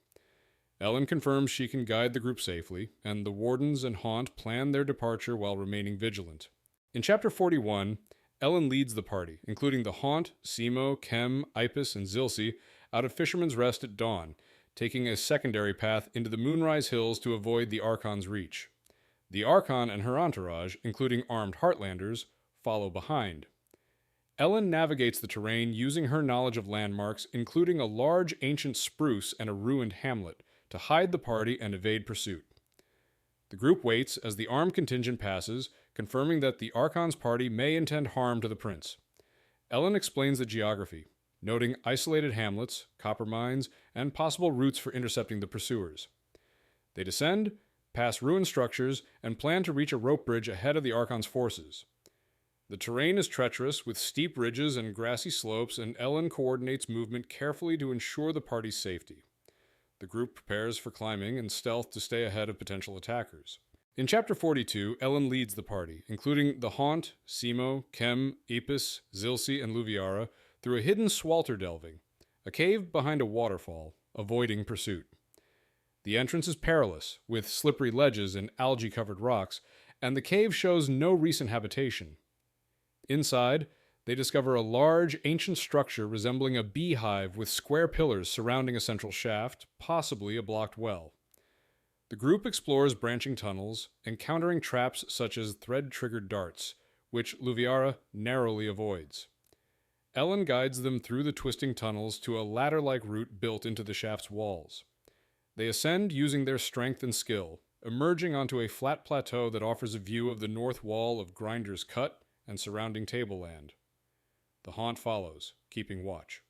Ellen confirms she can guide the group safely, and the Wardens and Haunt plan their departure while remaining vigilant. In Chapter 41, Ellen leads the party, including the Haunt, Simo, Kem, Ipis, and Zilsi, out of Fisherman's Rest at dawn, taking a secondary path into the Moonrise Hills to avoid the Archon's reach. The Archon and her entourage, including armed Heartlanders, follow behind. Ellen navigates the terrain using her knowledge of landmarks, including a large ancient spruce and a ruined hamlet, to hide the party and evade pursuit. The group waits as the armed contingent passes, confirming that the Archon's party may intend harm to the prince. Ellen explains the geography, noting isolated hamlets, copper mines, and possible routes for intercepting the pursuers. They descend, pass ruined structures, and plan to reach a rope bridge ahead of the Archon's forces. The terrain is treacherous, with steep ridges and grassy slopes, and Ellen coordinates movement carefully to ensure the party's safety. The group prepares for climbing and stealth to stay ahead of potential attackers. In Chapter 42, Ellen leads the party, including the Haunt, Simo, Kem, Ipis, Zilsi, and Luviara, through a hidden swalter delving, a cave behind a waterfall, avoiding pursuit. The entrance is perilous, with slippery ledges and algae-covered rocks, and the cave shows no recent habitation. Inside, they discover a large, ancient structure resembling a beehive with square pillars surrounding a central shaft, possibly a blocked well. The group explores branching tunnels, encountering traps such as thread-triggered darts, which Luviara narrowly avoids. Ellen guides them through the twisting tunnels to a ladder-like route built into the shaft's walls. They ascend using their strength and skill, emerging onto a flat plateau that offers a view of the north wall of Grinder's Cut and surrounding tableland. The Haunt follows, keeping watch.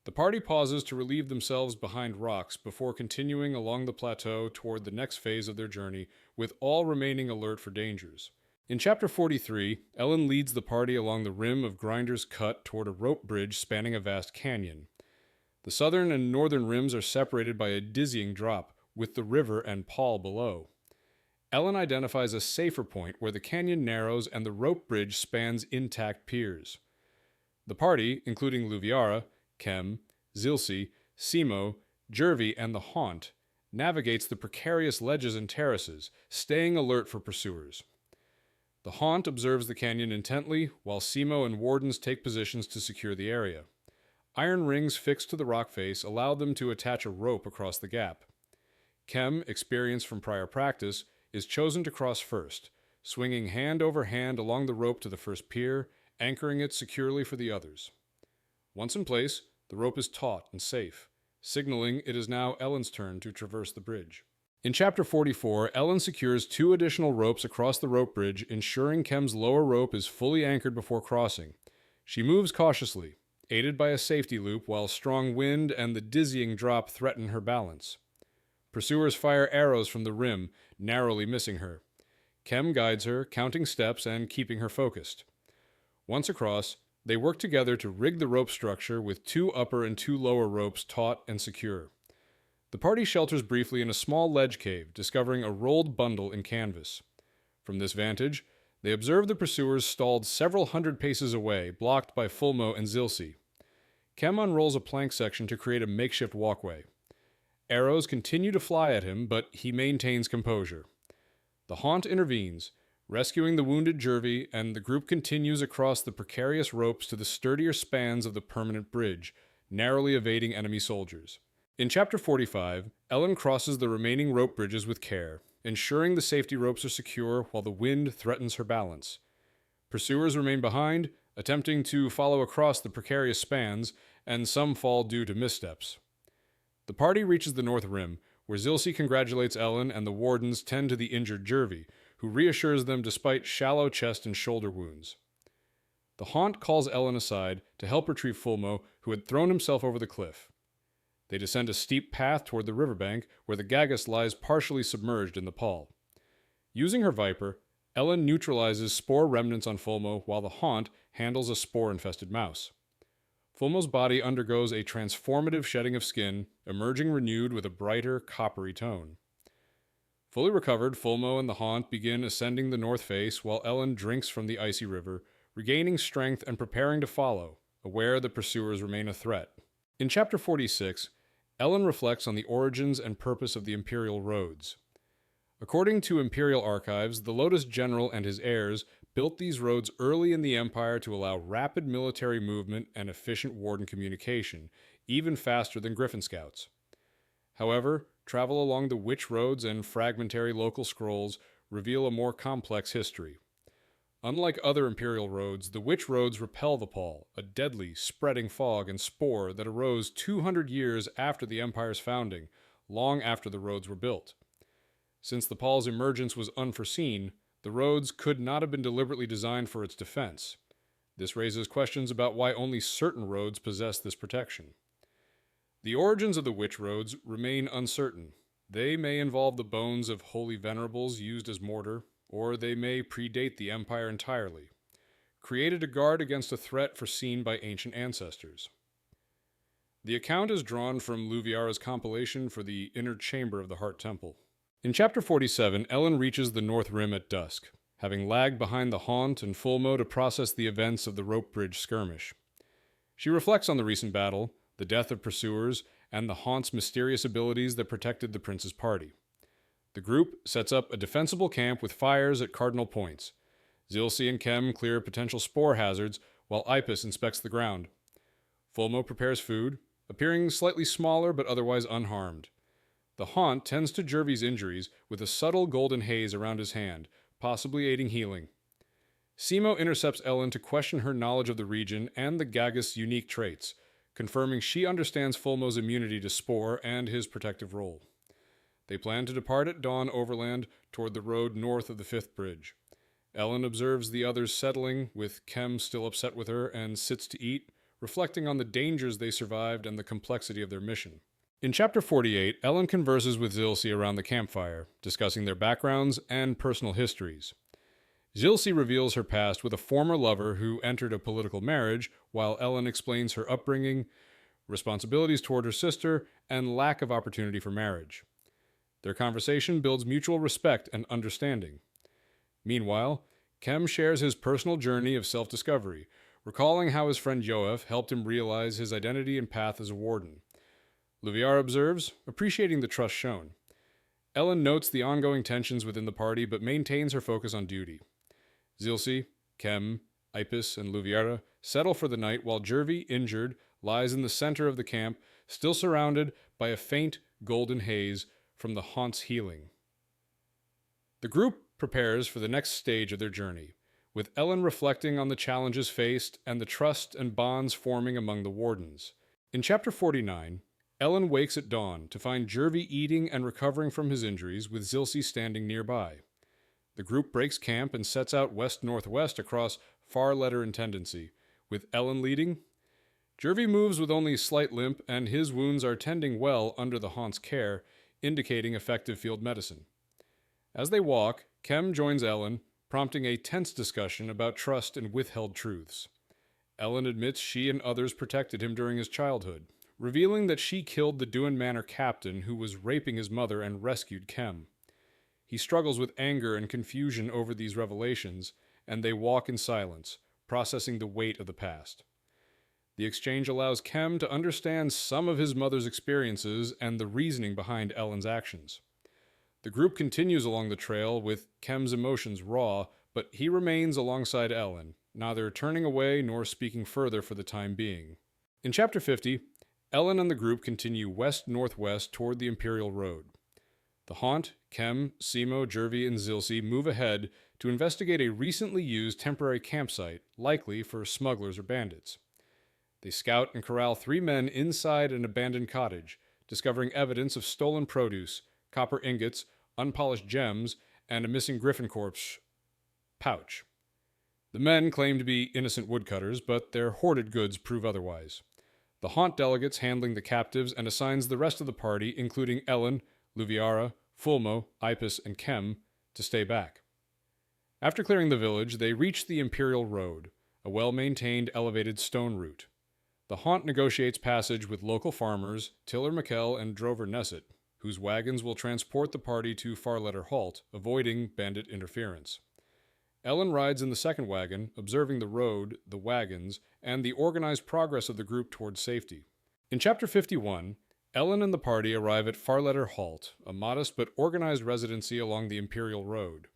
The party pauses to relieve themselves behind rocks before continuing along the plateau toward the next phase of their journey, with all remaining alert for dangers. In Chapter 43, Ellen leads the party along the rim of Grinder's Cut toward a rope bridge spanning a vast canyon. The southern and northern rims are separated by a dizzying drop, with the river and Paul below. Ellen identifies a safer point where the canyon narrows and the rope bridge spans intact piers. The party, including Luviara, Kem, Zilsi, Simo, Jervy, and the Haunt, navigates the precarious ledges and terraces, staying alert for pursuers. The Haunt observes the canyon intently, while Simo and Wardens take positions to secure the area. Iron rings fixed to the rock face allow them to attach a rope across the gap. Kem, experienced from prior practice, is chosen to cross first, swinging hand over hand along the rope to the first pier, anchoring it securely for the others. Once in place, the rope is taut and safe, signaling it is now Ellen's turn to traverse the bridge. In Chapter 44, Ellen secures 2 additional ropes across the rope bridge, ensuring Kem's lower rope is fully anchored before crossing. She moves cautiously, aided by a safety loop, while strong wind and the dizzying drop threaten her balance. Pursuers fire arrows from the rim, narrowly missing her. Kem guides her, counting steps and keeping her focused. Once across, they work together to rig the rope structure with 2 upper and 2 lower ropes taut and secure. The party shelters briefly in a small ledge cave, discovering a rolled bundle in canvas. From this vantage, they observe the pursuers stalled several hundred paces away, blocked by Fulmo and Zilsi. Kem unrolls a plank section to create a makeshift walkway. Arrows continue to fly at him, but he maintains composure. The Haunt intervenes, rescuing the wounded Jervy, and the group continues across the precarious ropes to the sturdier spans of the permanent bridge, narrowly evading enemy soldiers. In Chapter 45, Ellen crosses the remaining rope bridges with care, ensuring the safety ropes are secure while the wind threatens her balance. Pursuers remain behind, attempting to follow across the precarious spans, and some fall due to missteps. The party reaches the north rim, where Zilsi congratulates Ellen and the Wardens tend to the injured Jervy, who reassures them despite shallow chest and shoulder wounds. The Haunt calls Ellen aside to help retrieve Fulmo, who had thrown himself over the cliff. They descend a steep path toward the riverbank, where the Gagus lies partially submerged in the Paul. Using her Viper, Ellen neutralizes spore remnants on Fulmo, while the Haunt handles a spore-infested mouse. Fulmo's body undergoes a transformative shedding of skin, emerging renewed with a brighter, coppery tone. Fully recovered, Fulmo and the Haunt begin ascending the north face, while Ellen drinks from the icy river, regaining strength and preparing to follow, aware the pursuers remain a threat. In Chapter 46, Ellen reflects on the origins and purpose of the imperial roads. According to imperial archives, the Lotus General and his heirs built these roads early in the empire to allow rapid military movement and efficient warden communication, even faster than Griffin Scouts. However, travel along the witch roads and fragmentary local scrolls reveal a more complex history. Unlike other imperial roads, the witch roads repel the pall, a deadly, spreading fog and spore that arose 200 years after the empire's founding, long after the roads were built. Since the pall's emergence was unforeseen, the roads could not have been deliberately designed for its defense. This raises questions about why only certain roads possess this protection. The origins of the witch roads remain uncertain. They may involve the bones of holy venerables used as mortar, or they may predate the empire entirely, created to guard against a threat foreseen by ancient ancestors. The account is drawn from Luviara's compilation for the Inner Chamber of the Heart Temple. In Chapter 47, Ellen reaches the North Rim at dusk, having lagged behind the Haunt and Fulmo to process the events of the Rope Bridge skirmish. She reflects on the recent battle, the death of pursuers, and the Haunt's mysterious abilities that protected the prince's party. The group sets up a defensible camp with fires at cardinal points. Zilsi and Kem clear potential spore hazards, while Ipis inspects the ground. Fulmo prepares food, appearing slightly smaller but otherwise unharmed. The Haunt tends to Jervy's injuries with a subtle golden haze around his hand, possibly aiding healing. Simo intercepts Ellen to question her knowledge of the region and the Gaggus' unique traits, confirming she understands Fulmo's immunity to spore and his protective role. They plan to depart at dawn overland toward the road north of the 5th Bridge. Ellen observes the others settling, with Kem still upset with her, and sits to eat, reflecting on the dangers they survived and the complexity of their mission. In Chapter 48, Ellen converses with Zilsi around the campfire, discussing their backgrounds and personal histories. Zilsi reveals her past with a former lover who entered a political marriage, while Ellen explains her upbringing, responsibilities toward her sister, and lack of opportunity for marriage. Their conversation builds mutual respect and understanding. Meanwhile, Kem shares his personal journey of self-discovery, recalling how his friend Yoef helped him realize his identity and path as a warden. Luviara observes, appreciating the trust shown. Ellen notes the ongoing tensions within the party, but maintains her focus on duty. Zilsi, Kem, Ipis, and Luviara settle for the night while Jervy, injured, lies in the center of the camp, still surrounded by a faint golden haze from the Haunt's healing. The group prepares for the next stage of their journey, with Ellen reflecting on the challenges faced and the trust and bonds forming among the wardens. In Chapter 49, Ellen wakes at dawn to find Jervy eating and recovering from his injuries, with Zilsi standing nearby. The group breaks camp and sets out west-northwest across Far Letter Intendancy, with Ellen leading. Jervy moves with only a slight limp, and his wounds are tending well under the Haunt's care, indicating effective field medicine. As they walk, Kem joins Ellen, prompting a tense discussion about trust and withheld truths. Ellen admits she and others protected him during his childhood, revealing that she killed the Duin Manor captain who was raping his mother and rescued Kem. He struggles with anger and confusion over these revelations, and they walk in silence, processing the weight of the past. The exchange allows Kem to understand some of his mother's experiences and the reasoning behind Ellen's actions. The group continues along the trail with Kem's emotions raw, but he remains alongside Ellen, neither turning away nor speaking further for the time being. In Chapter 50, Ellen and the group continue west-northwest toward the Imperial Road. The Haunt, Kem, Simo, Jervy, and Zilsi move ahead to investigate a recently used temporary campsite, likely for smugglers or bandits. They scout and corral 3 men inside an abandoned cottage, discovering evidence of stolen produce, copper ingots, unpolished gems, and a missing griffin corpse pouch. The men claim to be innocent woodcutters, but their hoarded goods prove otherwise. The Haunt delegates handling the captives and assigns the rest of the party, including Ellen, Luviara, Fulmo, Ipis, and Kem, to stay back. After clearing the village, they reach the Imperial Road, a well-maintained elevated stone route. The Haunt negotiates passage with local farmers, Tiller McKell and Drover Nesset, whose wagons will transport the party to Farletter Halt, avoiding bandit interference. Ellen rides in the second wagon, observing the road, the wagons, and the organized progress of the group towards safety. In Chapter 51, Ellen and the party arrive at Farletter Halt, a modest but organized residency along the Imperial Road.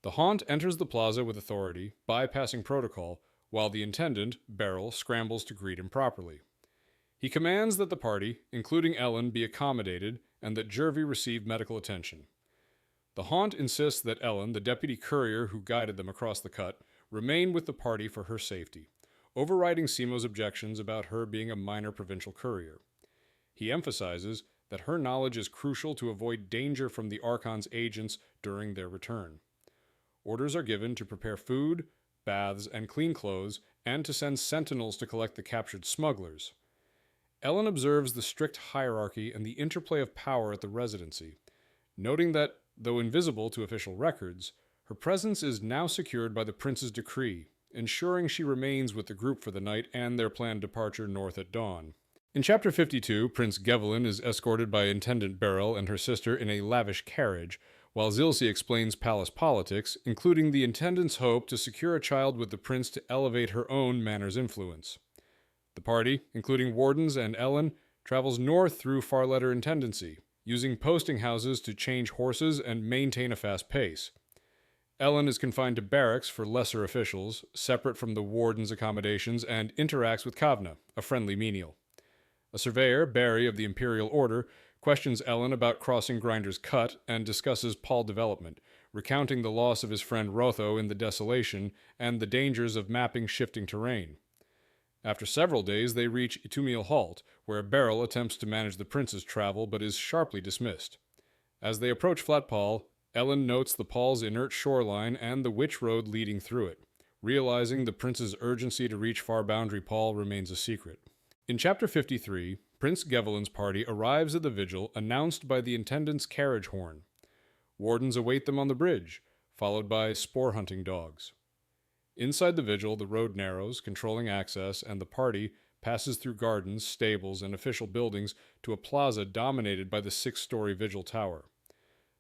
The haunt enters the plaza with authority, bypassing protocol, while the intendant, Beryl, scrambles to greet him properly. He commands that the party, including Ellen, be accommodated and that Jervy receive medical attention. The haunt insists that Ellen, the deputy courier who guided them across the cut, remain with the party for her safety, overriding Simo's objections about her being a minor provincial courier. He emphasizes that her knowledge is crucial to avoid danger from the Archon's agents during their return. Orders are given to prepare food, baths, and clean clothes, and to send sentinels to collect the captured smugglers. Ellen observes the strict hierarchy and the interplay of power at the residency, noting that, though invisible to official records, her presence is now secured by the prince's decree, ensuring she remains with the group for the night and their planned departure north at dawn. In Chapter 52, Prince Gevelin is escorted by Intendant Beryl and her sister in a lavish carriage, while Zilsi explains palace politics, including the Intendant's hope to secure a child with the prince to elevate her own manor's influence. The party, including wardens and Ellen, travels north through Farletter Intendancy, using posting houses to change horses and maintain a fast pace. Ellen is confined to barracks for lesser officials, separate from the warden's accommodations, and interacts with Kavna, a friendly menial. A surveyor, Barry of the Imperial Order, questions Ellen about crossing Grinder's Cut and discusses Paul development, recounting the loss of his friend Rotho in the desolation and the dangers of mapping shifting terrain. After several days, they reach Itumiel Halt, where Beryl attempts to manage the prince's travel but is sharply dismissed. As they approach Flatpal, Ellen notes the Pal's inert shoreline and the witch road leading through it, realizing the prince's urgency to reach Far Boundary Pal remains a secret. In Chapter 53, Prince Gevelin's party arrives at the vigil announced by the Intendant's carriage horn. Wardens await them on the bridge, followed by spore-hunting dogs. Inside the vigil, the road narrows, controlling access, and the party passes through gardens, stables, and official buildings to a plaza dominated by the 6-story vigil tower.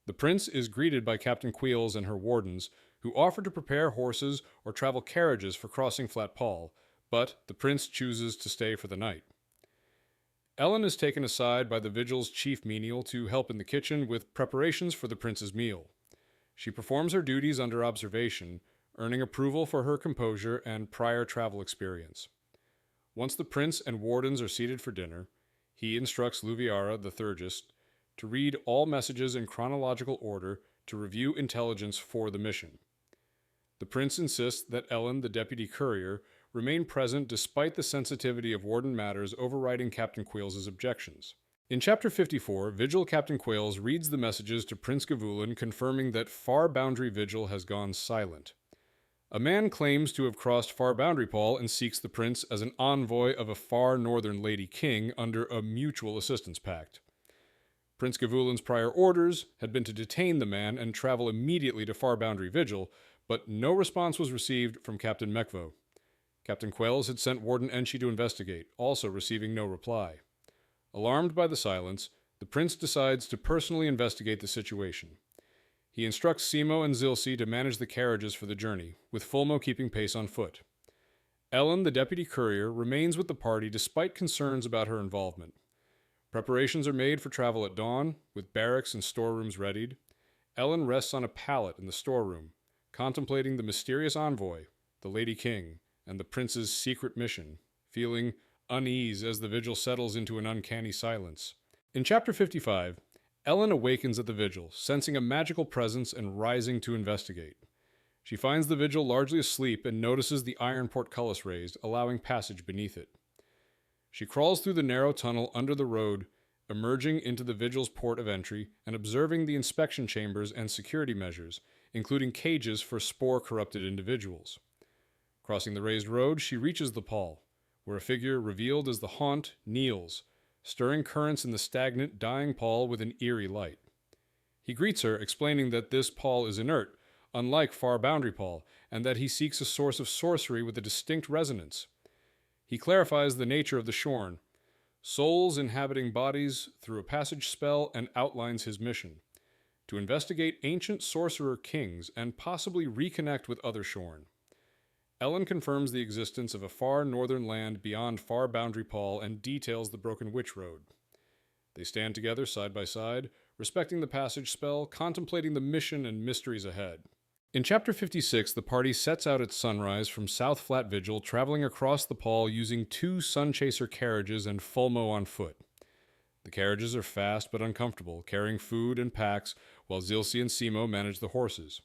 The prince is greeted by Captain Queels and her wardens, who offer to prepare horses or travel carriages for crossing Flatpal, but the prince chooses to stay for the night. Ellen is taken aside by the vigil's chief menial to help in the kitchen with preparations for the prince's meal. She performs her duties under observation, earning approval for her composure and prior travel experience. Once the prince and wardens are seated for dinner, he instructs Luviara, the Thurgist, to read all messages in chronological order to review intelligence for the mission. The prince insists that Ellen, the deputy courier, remain present despite the sensitivity of warden matters overriding Captain Quail's objections. In Chapter 54, Vigil Captain Quails reads the messages to Prince Gavulin confirming that Far Boundary Vigil has gone silent. A man claims to have crossed Far Boundary Pal and seeks the prince as an envoy of a far northern lady king under a mutual assistance pact. Prince Gavulin's prior orders had been to detain the man and travel immediately to Far Boundary Vigil, but no response was received from Captain Mekvo. Captain Quells had sent Warden Enchi to investigate, also receiving no reply. Alarmed by the silence, the prince decides to personally investigate the situation. He instructs Simo and Zilsi to manage the carriages for the journey, with Fulmo keeping pace on foot. Ellen, the deputy courier, remains with the party despite concerns about her involvement. Preparations are made for travel at dawn, with barracks and storerooms readied. Ellen rests on a pallet in the storeroom, contemplating the mysterious envoy, the Lady King, and the prince's secret mission, feeling unease as the vigil settles into an uncanny silence. In Chapter 55, Ellen awakens at the vigil, sensing a magical presence and rising to investigate. She finds the vigil largely asleep and notices the iron portcullis raised, allowing passage beneath it. She crawls through the narrow tunnel under the road, emerging into the vigil's port of entry and observing the inspection chambers and security measures, including cages for spore-corrupted individuals. Crossing the raised road, she reaches the Pal, where a figure revealed as the Haunt kneels, stirring currents in the stagnant, dying Pal with an eerie light. He greets her, explaining that this Pal is inert, unlike Far Boundary Pal, and that he seeks a source of sorcery with a distinct resonance. He clarifies the nature of the Shorn, souls inhabiting bodies through a passage spell, and outlines his mission: to investigate ancient sorcerer kings and possibly reconnect with other Shorn. Ellen confirms the existence of a far northern land beyond Far Boundary Pal and details the Broken Witch Road. They stand together side by side, respecting the passage spell, contemplating the mission and mysteries ahead. In Chapter 56, the party sets out at sunrise from South Flat Vigil, traveling across the Pall using 2 Sunchaser carriages and Fulmo on foot. The carriages are fast but uncomfortable, carrying food and packs, while Zilsi and Simo manage the horses.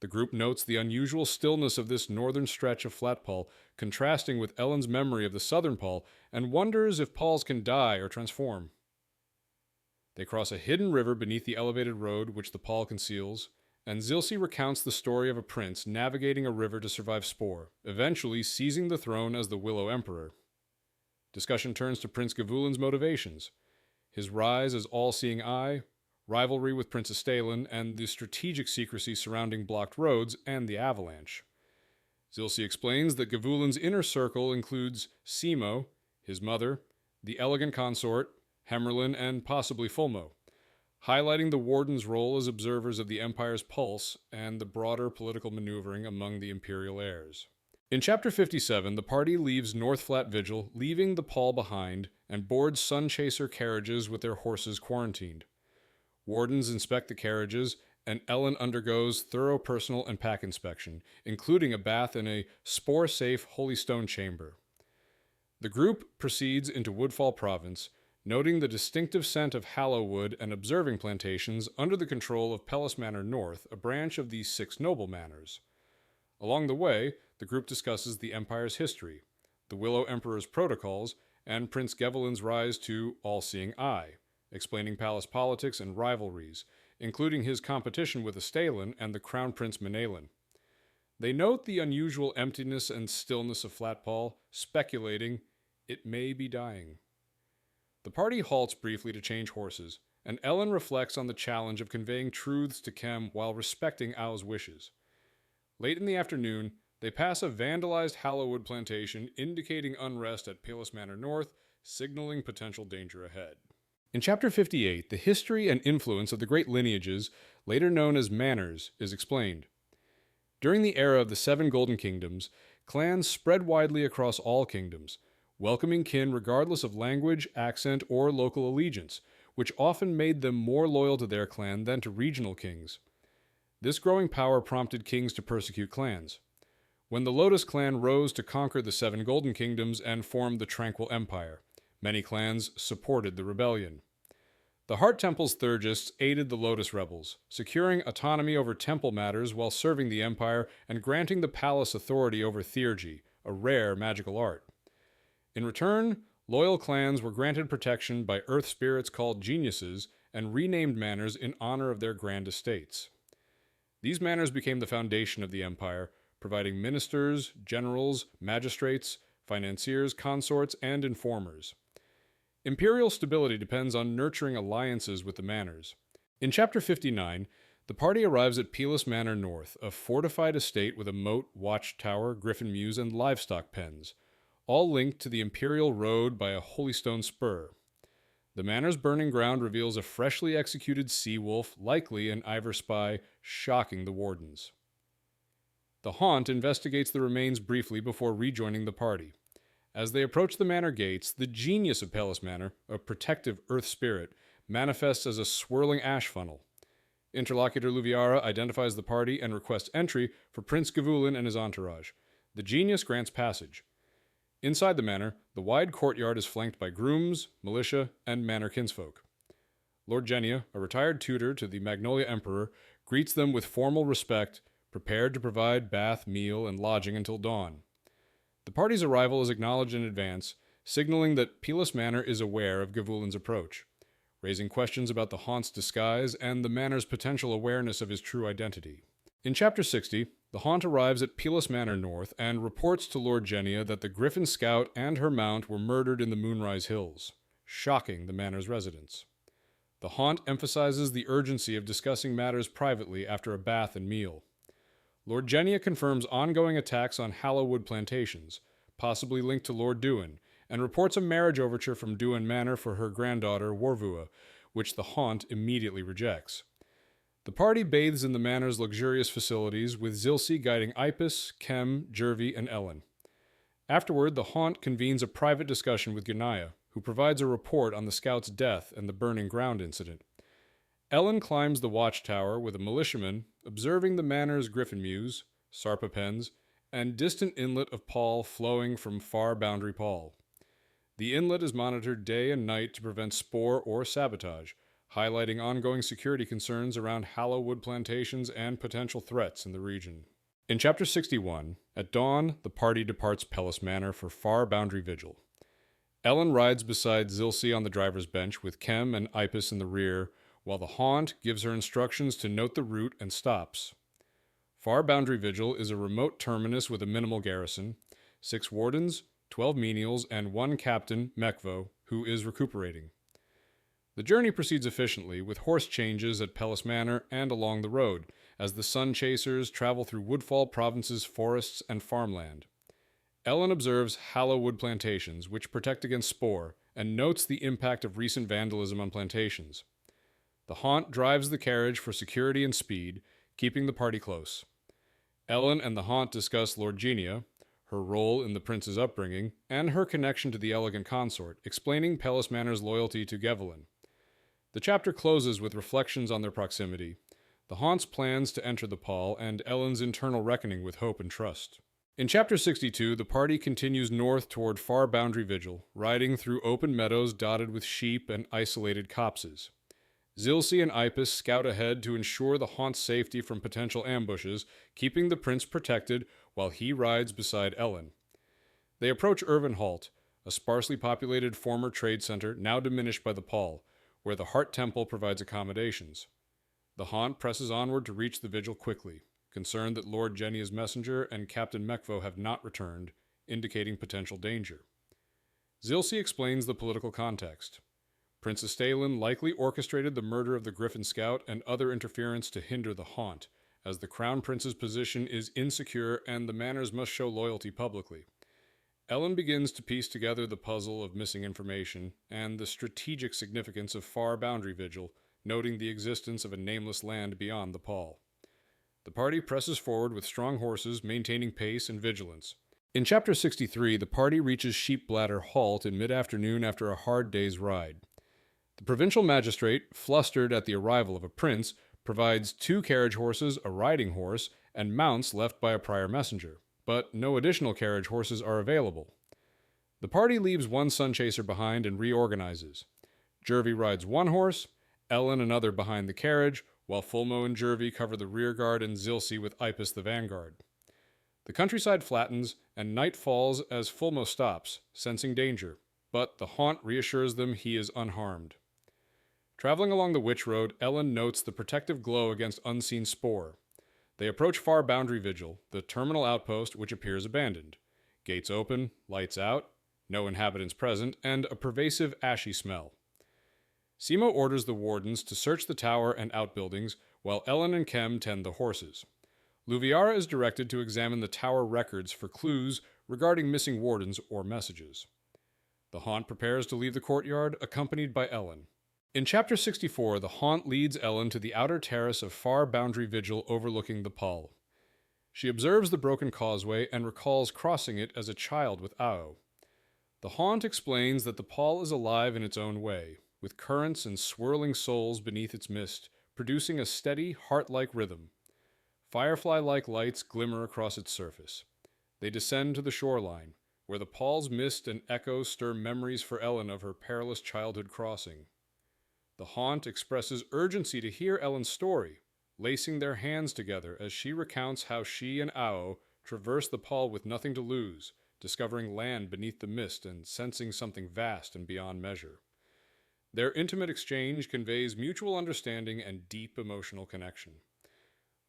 The group notes the unusual stillness of this northern stretch of Flat Pall, contrasting with Ellen's memory of the southern Pall, and wonders if Palls can die or transform. They cross a hidden river beneath the elevated road which the Pall conceals, and Zilsi recounts the story of a prince navigating a river to survive Spore, eventually seizing the throne as the Willow Emperor. Discussion turns to Prince Gavulin's motivations, his rise as all-seeing eye, rivalry with Princess Stalin, and the strategic secrecy surrounding blocked roads and the avalanche. Zilsi explains that Gavulin's inner circle includes Simo, his mother, the elegant consort, Hemerlin, and possibly Fulmo, highlighting the Warden's role as observers of the Empire's pulse and the broader political maneuvering among the Imperial heirs. In Chapter 57, the party leaves North Flat Vigil, leaving the Pall behind, and boards Sunchaser carriages with their horses quarantined. Wardens inspect the carriages, and Ellen undergoes thorough personal and pack inspection, including a bath in a spore-safe Holy Stone chamber. The group proceeds into Woodfall Province, noting the distinctive scent of Hallowwood and observing plantations under the control of Pellis Manor North, a branch of the 6 noble manors. Along the way, the group discusses the Empire's history, the Willow Emperor's protocols, and Prince Gavulin's rise to all-seeing eye, explaining palace politics and rivalries, including his competition with Astalin and the Crown Prince Menelin. They note the unusual emptiness and stillness of Flat Pall, speculating it may be dying. The party halts briefly to change horses, and Ellen reflects on the challenge of conveying truths to Kem while respecting Ao's wishes. Late in the afternoon, they pass a vandalized Hallowwood plantation, indicating unrest at Pellis Manor North, signaling potential danger ahead. In Chapter 58, the history and influence of the great lineages, later known as manors, is explained. During the era of the 7 Golden Kingdoms, clans spread widely across all kingdoms, welcoming kin regardless of language, accent, or local allegiance, which often made them more loyal to their clan than to regional kings. This growing power prompted kings to persecute clans. When the Lotus clan rose to conquer the 7 Golden Kingdoms and formed the Tranquil Empire, many clans supported the rebellion. The Heart Temple's Thurgists aided the Lotus rebels, securing autonomy over temple matters while serving the Empire and granting the palace authority over theurgy, a rare magical art. In return, loyal clans were granted protection by earth spirits called geniuses and renamed manors in honor of their grand estates. These manors became the foundation of the Empire, providing ministers, generals, magistrates, financiers, consorts, and informers. Imperial stability depends on nurturing alliances with the manors. In Chapter 59, the party arrives at Pellis Manor North, a fortified estate with a moat, watchtower, griffin mews, and livestock pens, all linked to the Imperial Road by a Holy Stone spur. The manor's burning ground reveals a freshly executed sea wolf, likely an Ivor spy, shocking the wardens. The Haunt investigates the remains briefly before rejoining the party. As they approach the manor gates, the genius of Pellis Manor, a protective earth spirit, manifests as a swirling ash funnel. Interlocutor Luviara identifies the party and requests entry for Prince Gavulin and his entourage. The genius grants passage. Inside the manor, the wide courtyard is flanked by grooms, militia, and manor kinsfolk. Lord Genia, a retired tutor to the Magnolia Emperor, greets them with formal respect, prepared to provide bath, meal, and lodging until dawn. The party's arrival is acknowledged in advance, signaling that Pellis Manor is aware of Gavulin's approach, raising questions about the Haunt's disguise and the manor's potential awareness of his true identity. In Chapter 60, the Haunt arrives at Pellis Manor North and reports to Lord Genia that the Griffin Scout and her mount were murdered in the Moonrise Hills, shocking the manor's residents. The Haunt emphasizes the urgency of discussing matters privately after a bath and meal. Lord Genia confirms ongoing attacks on Hallowwood plantations, possibly linked to Lord Duin, and reports a marriage overture from Duin Manor for her granddaughter, Warvua, which the Haunt immediately rejects. The party bathes in the manor's luxurious facilities, with Zilsi guiding Ipis, Kem, Jervy, and Ellen. Afterward, the Haunt convenes a private discussion with Gunaya, who provides a report on the scout's death and the burning ground incident. Ellen climbs the watchtower with a militiaman observing the manor's griffin mews, sarpapens, and distant inlet of Paul flowing from far boundary Paul. The inlet is monitored day and night to prevent spore or sabotage, highlighting ongoing security concerns around Hallow wood plantations and potential threats in the region. In Chapter 61, at dawn, the party departs Pellis Manor for far boundary vigil. Ellen rides beside Zilsey on the driver's bench with Kem and Ipis in the rear, while the Haunt gives her instructions to note the route and stops. Far Boundary Vigil is a remote terminus with a minimal garrison, 6 wardens, 12 menials, and 1 captain, Mekvo, who is recuperating. The journey proceeds efficiently, with horse changes at Pellis Manor and along the road, as the Sun Chasers travel through Woodfall Province's forests and farmland. Ellen observes Hallow wood plantations, which protect against spore, and notes the impact of recent vandalism on plantations. The Haunt drives the carriage for security and speed, keeping the party close. Ellen and the Haunt discuss Lord Genia, her role in the prince's upbringing, and her connection to the elegant consort, explaining Pellis Manor's loyalty to Gevelin. The chapter closes with reflections on their proximity, the Haunt's plans to enter the Pall, and Ellen's internal reckoning with hope and trust. In Chapter 62, the party continues north toward Far Boundary Vigil, riding through open meadows dotted with sheep and isolated copses. Zilsey and Ipis scout ahead to ensure the Haunt's safety from potential ambushes, keeping the prince protected while he rides beside Ellen. They approach Irvinholt, a sparsely populated former trade center now diminished by the Pall, where the Heart Temple provides accommodations. The Haunt presses onward to reach the vigil quickly, concerned that Lord Genia's messenger and Captain Mekvo have not returned, indicating potential danger. Zilsey explains the political context. Prince Estalin likely orchestrated the murder of the Griffin Scout and other interference to hinder the Haunt, as the Crown Prince's position is insecure and the manors must show loyalty publicly. Ellen begins to piece together the puzzle of missing information and the strategic significance of Far Boundary Vigil, noting the existence of a nameless land beyond the Pall. The party presses forward with strong horses, maintaining pace and vigilance. In Chapter 63, the party reaches Sheepbladder Halt in mid-afternoon after a hard day's ride. The provincial magistrate, flustered at the arrival of a prince, provides 2 carriage horses, a riding horse, and mounts left by a prior messenger, but no additional carriage horses are available. The party leaves 1 Sun Chaser behind and reorganizes. Jervy rides 1 horse, Ellen another behind the carriage, while Fulmo and Jervy cover the rear guard and Zilsey with Ipis the vanguard. The countryside flattens, and night falls as Fulmo stops, sensing danger, but the Haunt reassures them he is unharmed. Traveling along the Witch Road, Ellen notes the protective glow against unseen spore. They approach Far Boundary Vigil, the terminal outpost which appears abandoned. Gates open, lights out, no inhabitants present, and a pervasive ashy smell. Simo orders the wardens to search the tower and outbuildings, while Ellen and Kem tend the horses. Luviara is directed to examine the tower records for clues regarding missing wardens or messages. The Haunt prepares to leave the courtyard, accompanied by Ellen. In Chapter 64, the Haunt leads Ellen to the outer terrace of Far Boundary Vigil overlooking the Pall. She observes the broken causeway and recalls crossing it as a child with Ao. The Haunt explains that the Pall is alive in its own way, with currents and swirling souls beneath its mist, producing a steady, heart-like rhythm. Firefly-like lights glimmer across its surface. They descend to the shoreline, where the Pall's mist and echoes stir memories for Ellen of her perilous childhood crossing. The Haunt expresses urgency to hear Ellen's story, lacing their hands together as she recounts how she and Ao traversed the Pall with nothing to lose, discovering land beneath the mist and sensing something vast and beyond measure. Their intimate exchange conveys mutual understanding and deep emotional connection.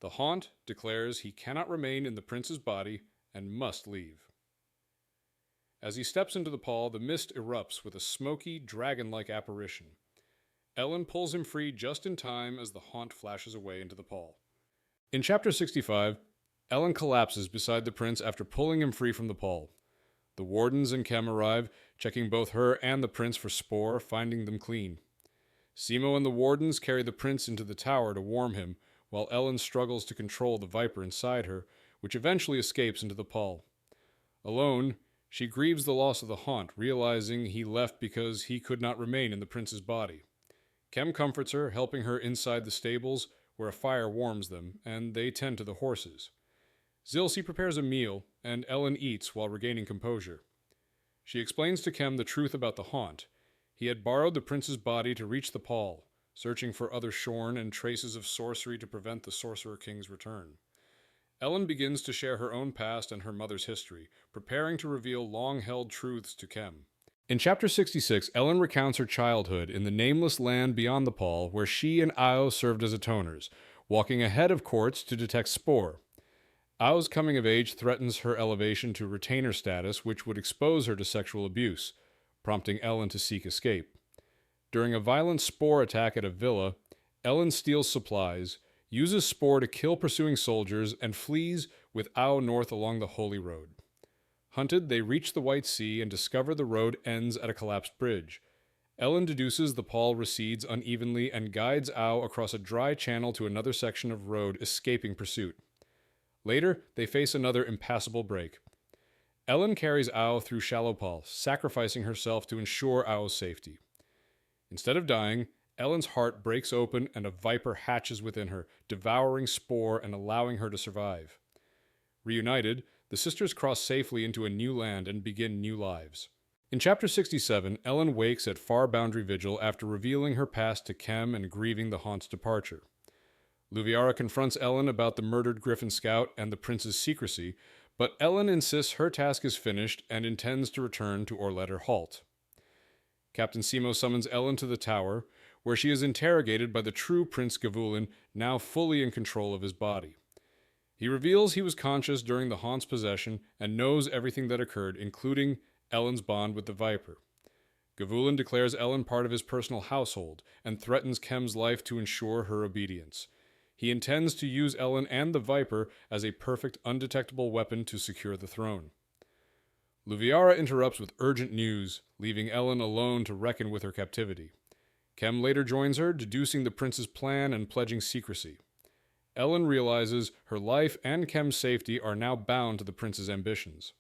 The Haunt declares he cannot remain in the prince's body and must leave. As he steps into the Pall, the mist erupts with a smoky, dragon-like apparition. Ellen pulls him free just in time as the Haunt flashes away into the Pall. In Chapter 65, Ellen collapses beside the prince after pulling him free from the Pall. The wardens and Kem arrive, checking both her and the prince for spore, finding them clean. Simo and the wardens carry the prince into the tower to warm him, while Ellen struggles to control the viper inside her, which eventually escapes into the Pall. Alone, She grieves the loss of the haunt, realizing he left because he could not remain in the prince's body. Kem comforts her, helping her inside the stables, where a fire warms them, and they tend to the horses. Zilsey prepares a meal, and Ellen eats while regaining composure. She explains to Kem the truth about the haunt. He had borrowed the prince's body to reach the pall, searching for other shorn and traces of sorcery to prevent the Sorcerer King's return. Ellen begins to share her own past and her mother's history, preparing to reveal long-held truths to Kem. In Chapter 66, Ellen recounts her childhood in the nameless land beyond the pall, where she and Ao served as atoners, walking ahead of courts to detect Spore. Ao's coming of age threatens her elevation to retainer status, which would expose her to sexual abuse, prompting Ellen to seek escape. During a violent Spore attack at a villa, Ellen steals supplies, uses Spore to kill pursuing soldiers, and flees with Ao north along the Holy Road. Hunted, they reach the White Sea and discover the road ends at a collapsed bridge. Ellen deduces the pall recedes unevenly and guides Ao across a dry channel to another section of road, escaping pursuit. Later, they face another impassable break. Ellen carries Ao through shallow pall, sacrificing herself to ensure Ao's safety. Instead of dying, Ellen's heart breaks open and a viper hatches within her, devouring Spore and allowing her to survive. Reunited, the sisters cross safely into a new land and begin new lives. In Chapter 67, Ellen wakes at Far Boundary Vigil after revealing her past to Kem and grieving the haunt's departure. Luviara confronts Ellen about the murdered Griffin Scout and the prince's secrecy, but Ellen insists her task is finished and intends to return to Orletter Halt. Captain Simo summons Ellen to the tower, where she is interrogated by the true Prince Gavulin, now fully in control of his body. He reveals he was conscious during the haunt's possession and knows everything that occurred, including Ellen's bond with the Viper. Gavulin declares Ellen part of his personal household and threatens Kem's life to ensure her obedience. He intends to use Ellen and the Viper as a perfect, undetectable weapon to secure the throne. Luviara interrupts with urgent news, leaving Ellen alone to reckon with her captivity. Kem later joins her, deducing the prince's plan and pledging secrecy. Ellen realizes her life and Kem's safety are now bound to the prince's ambitions.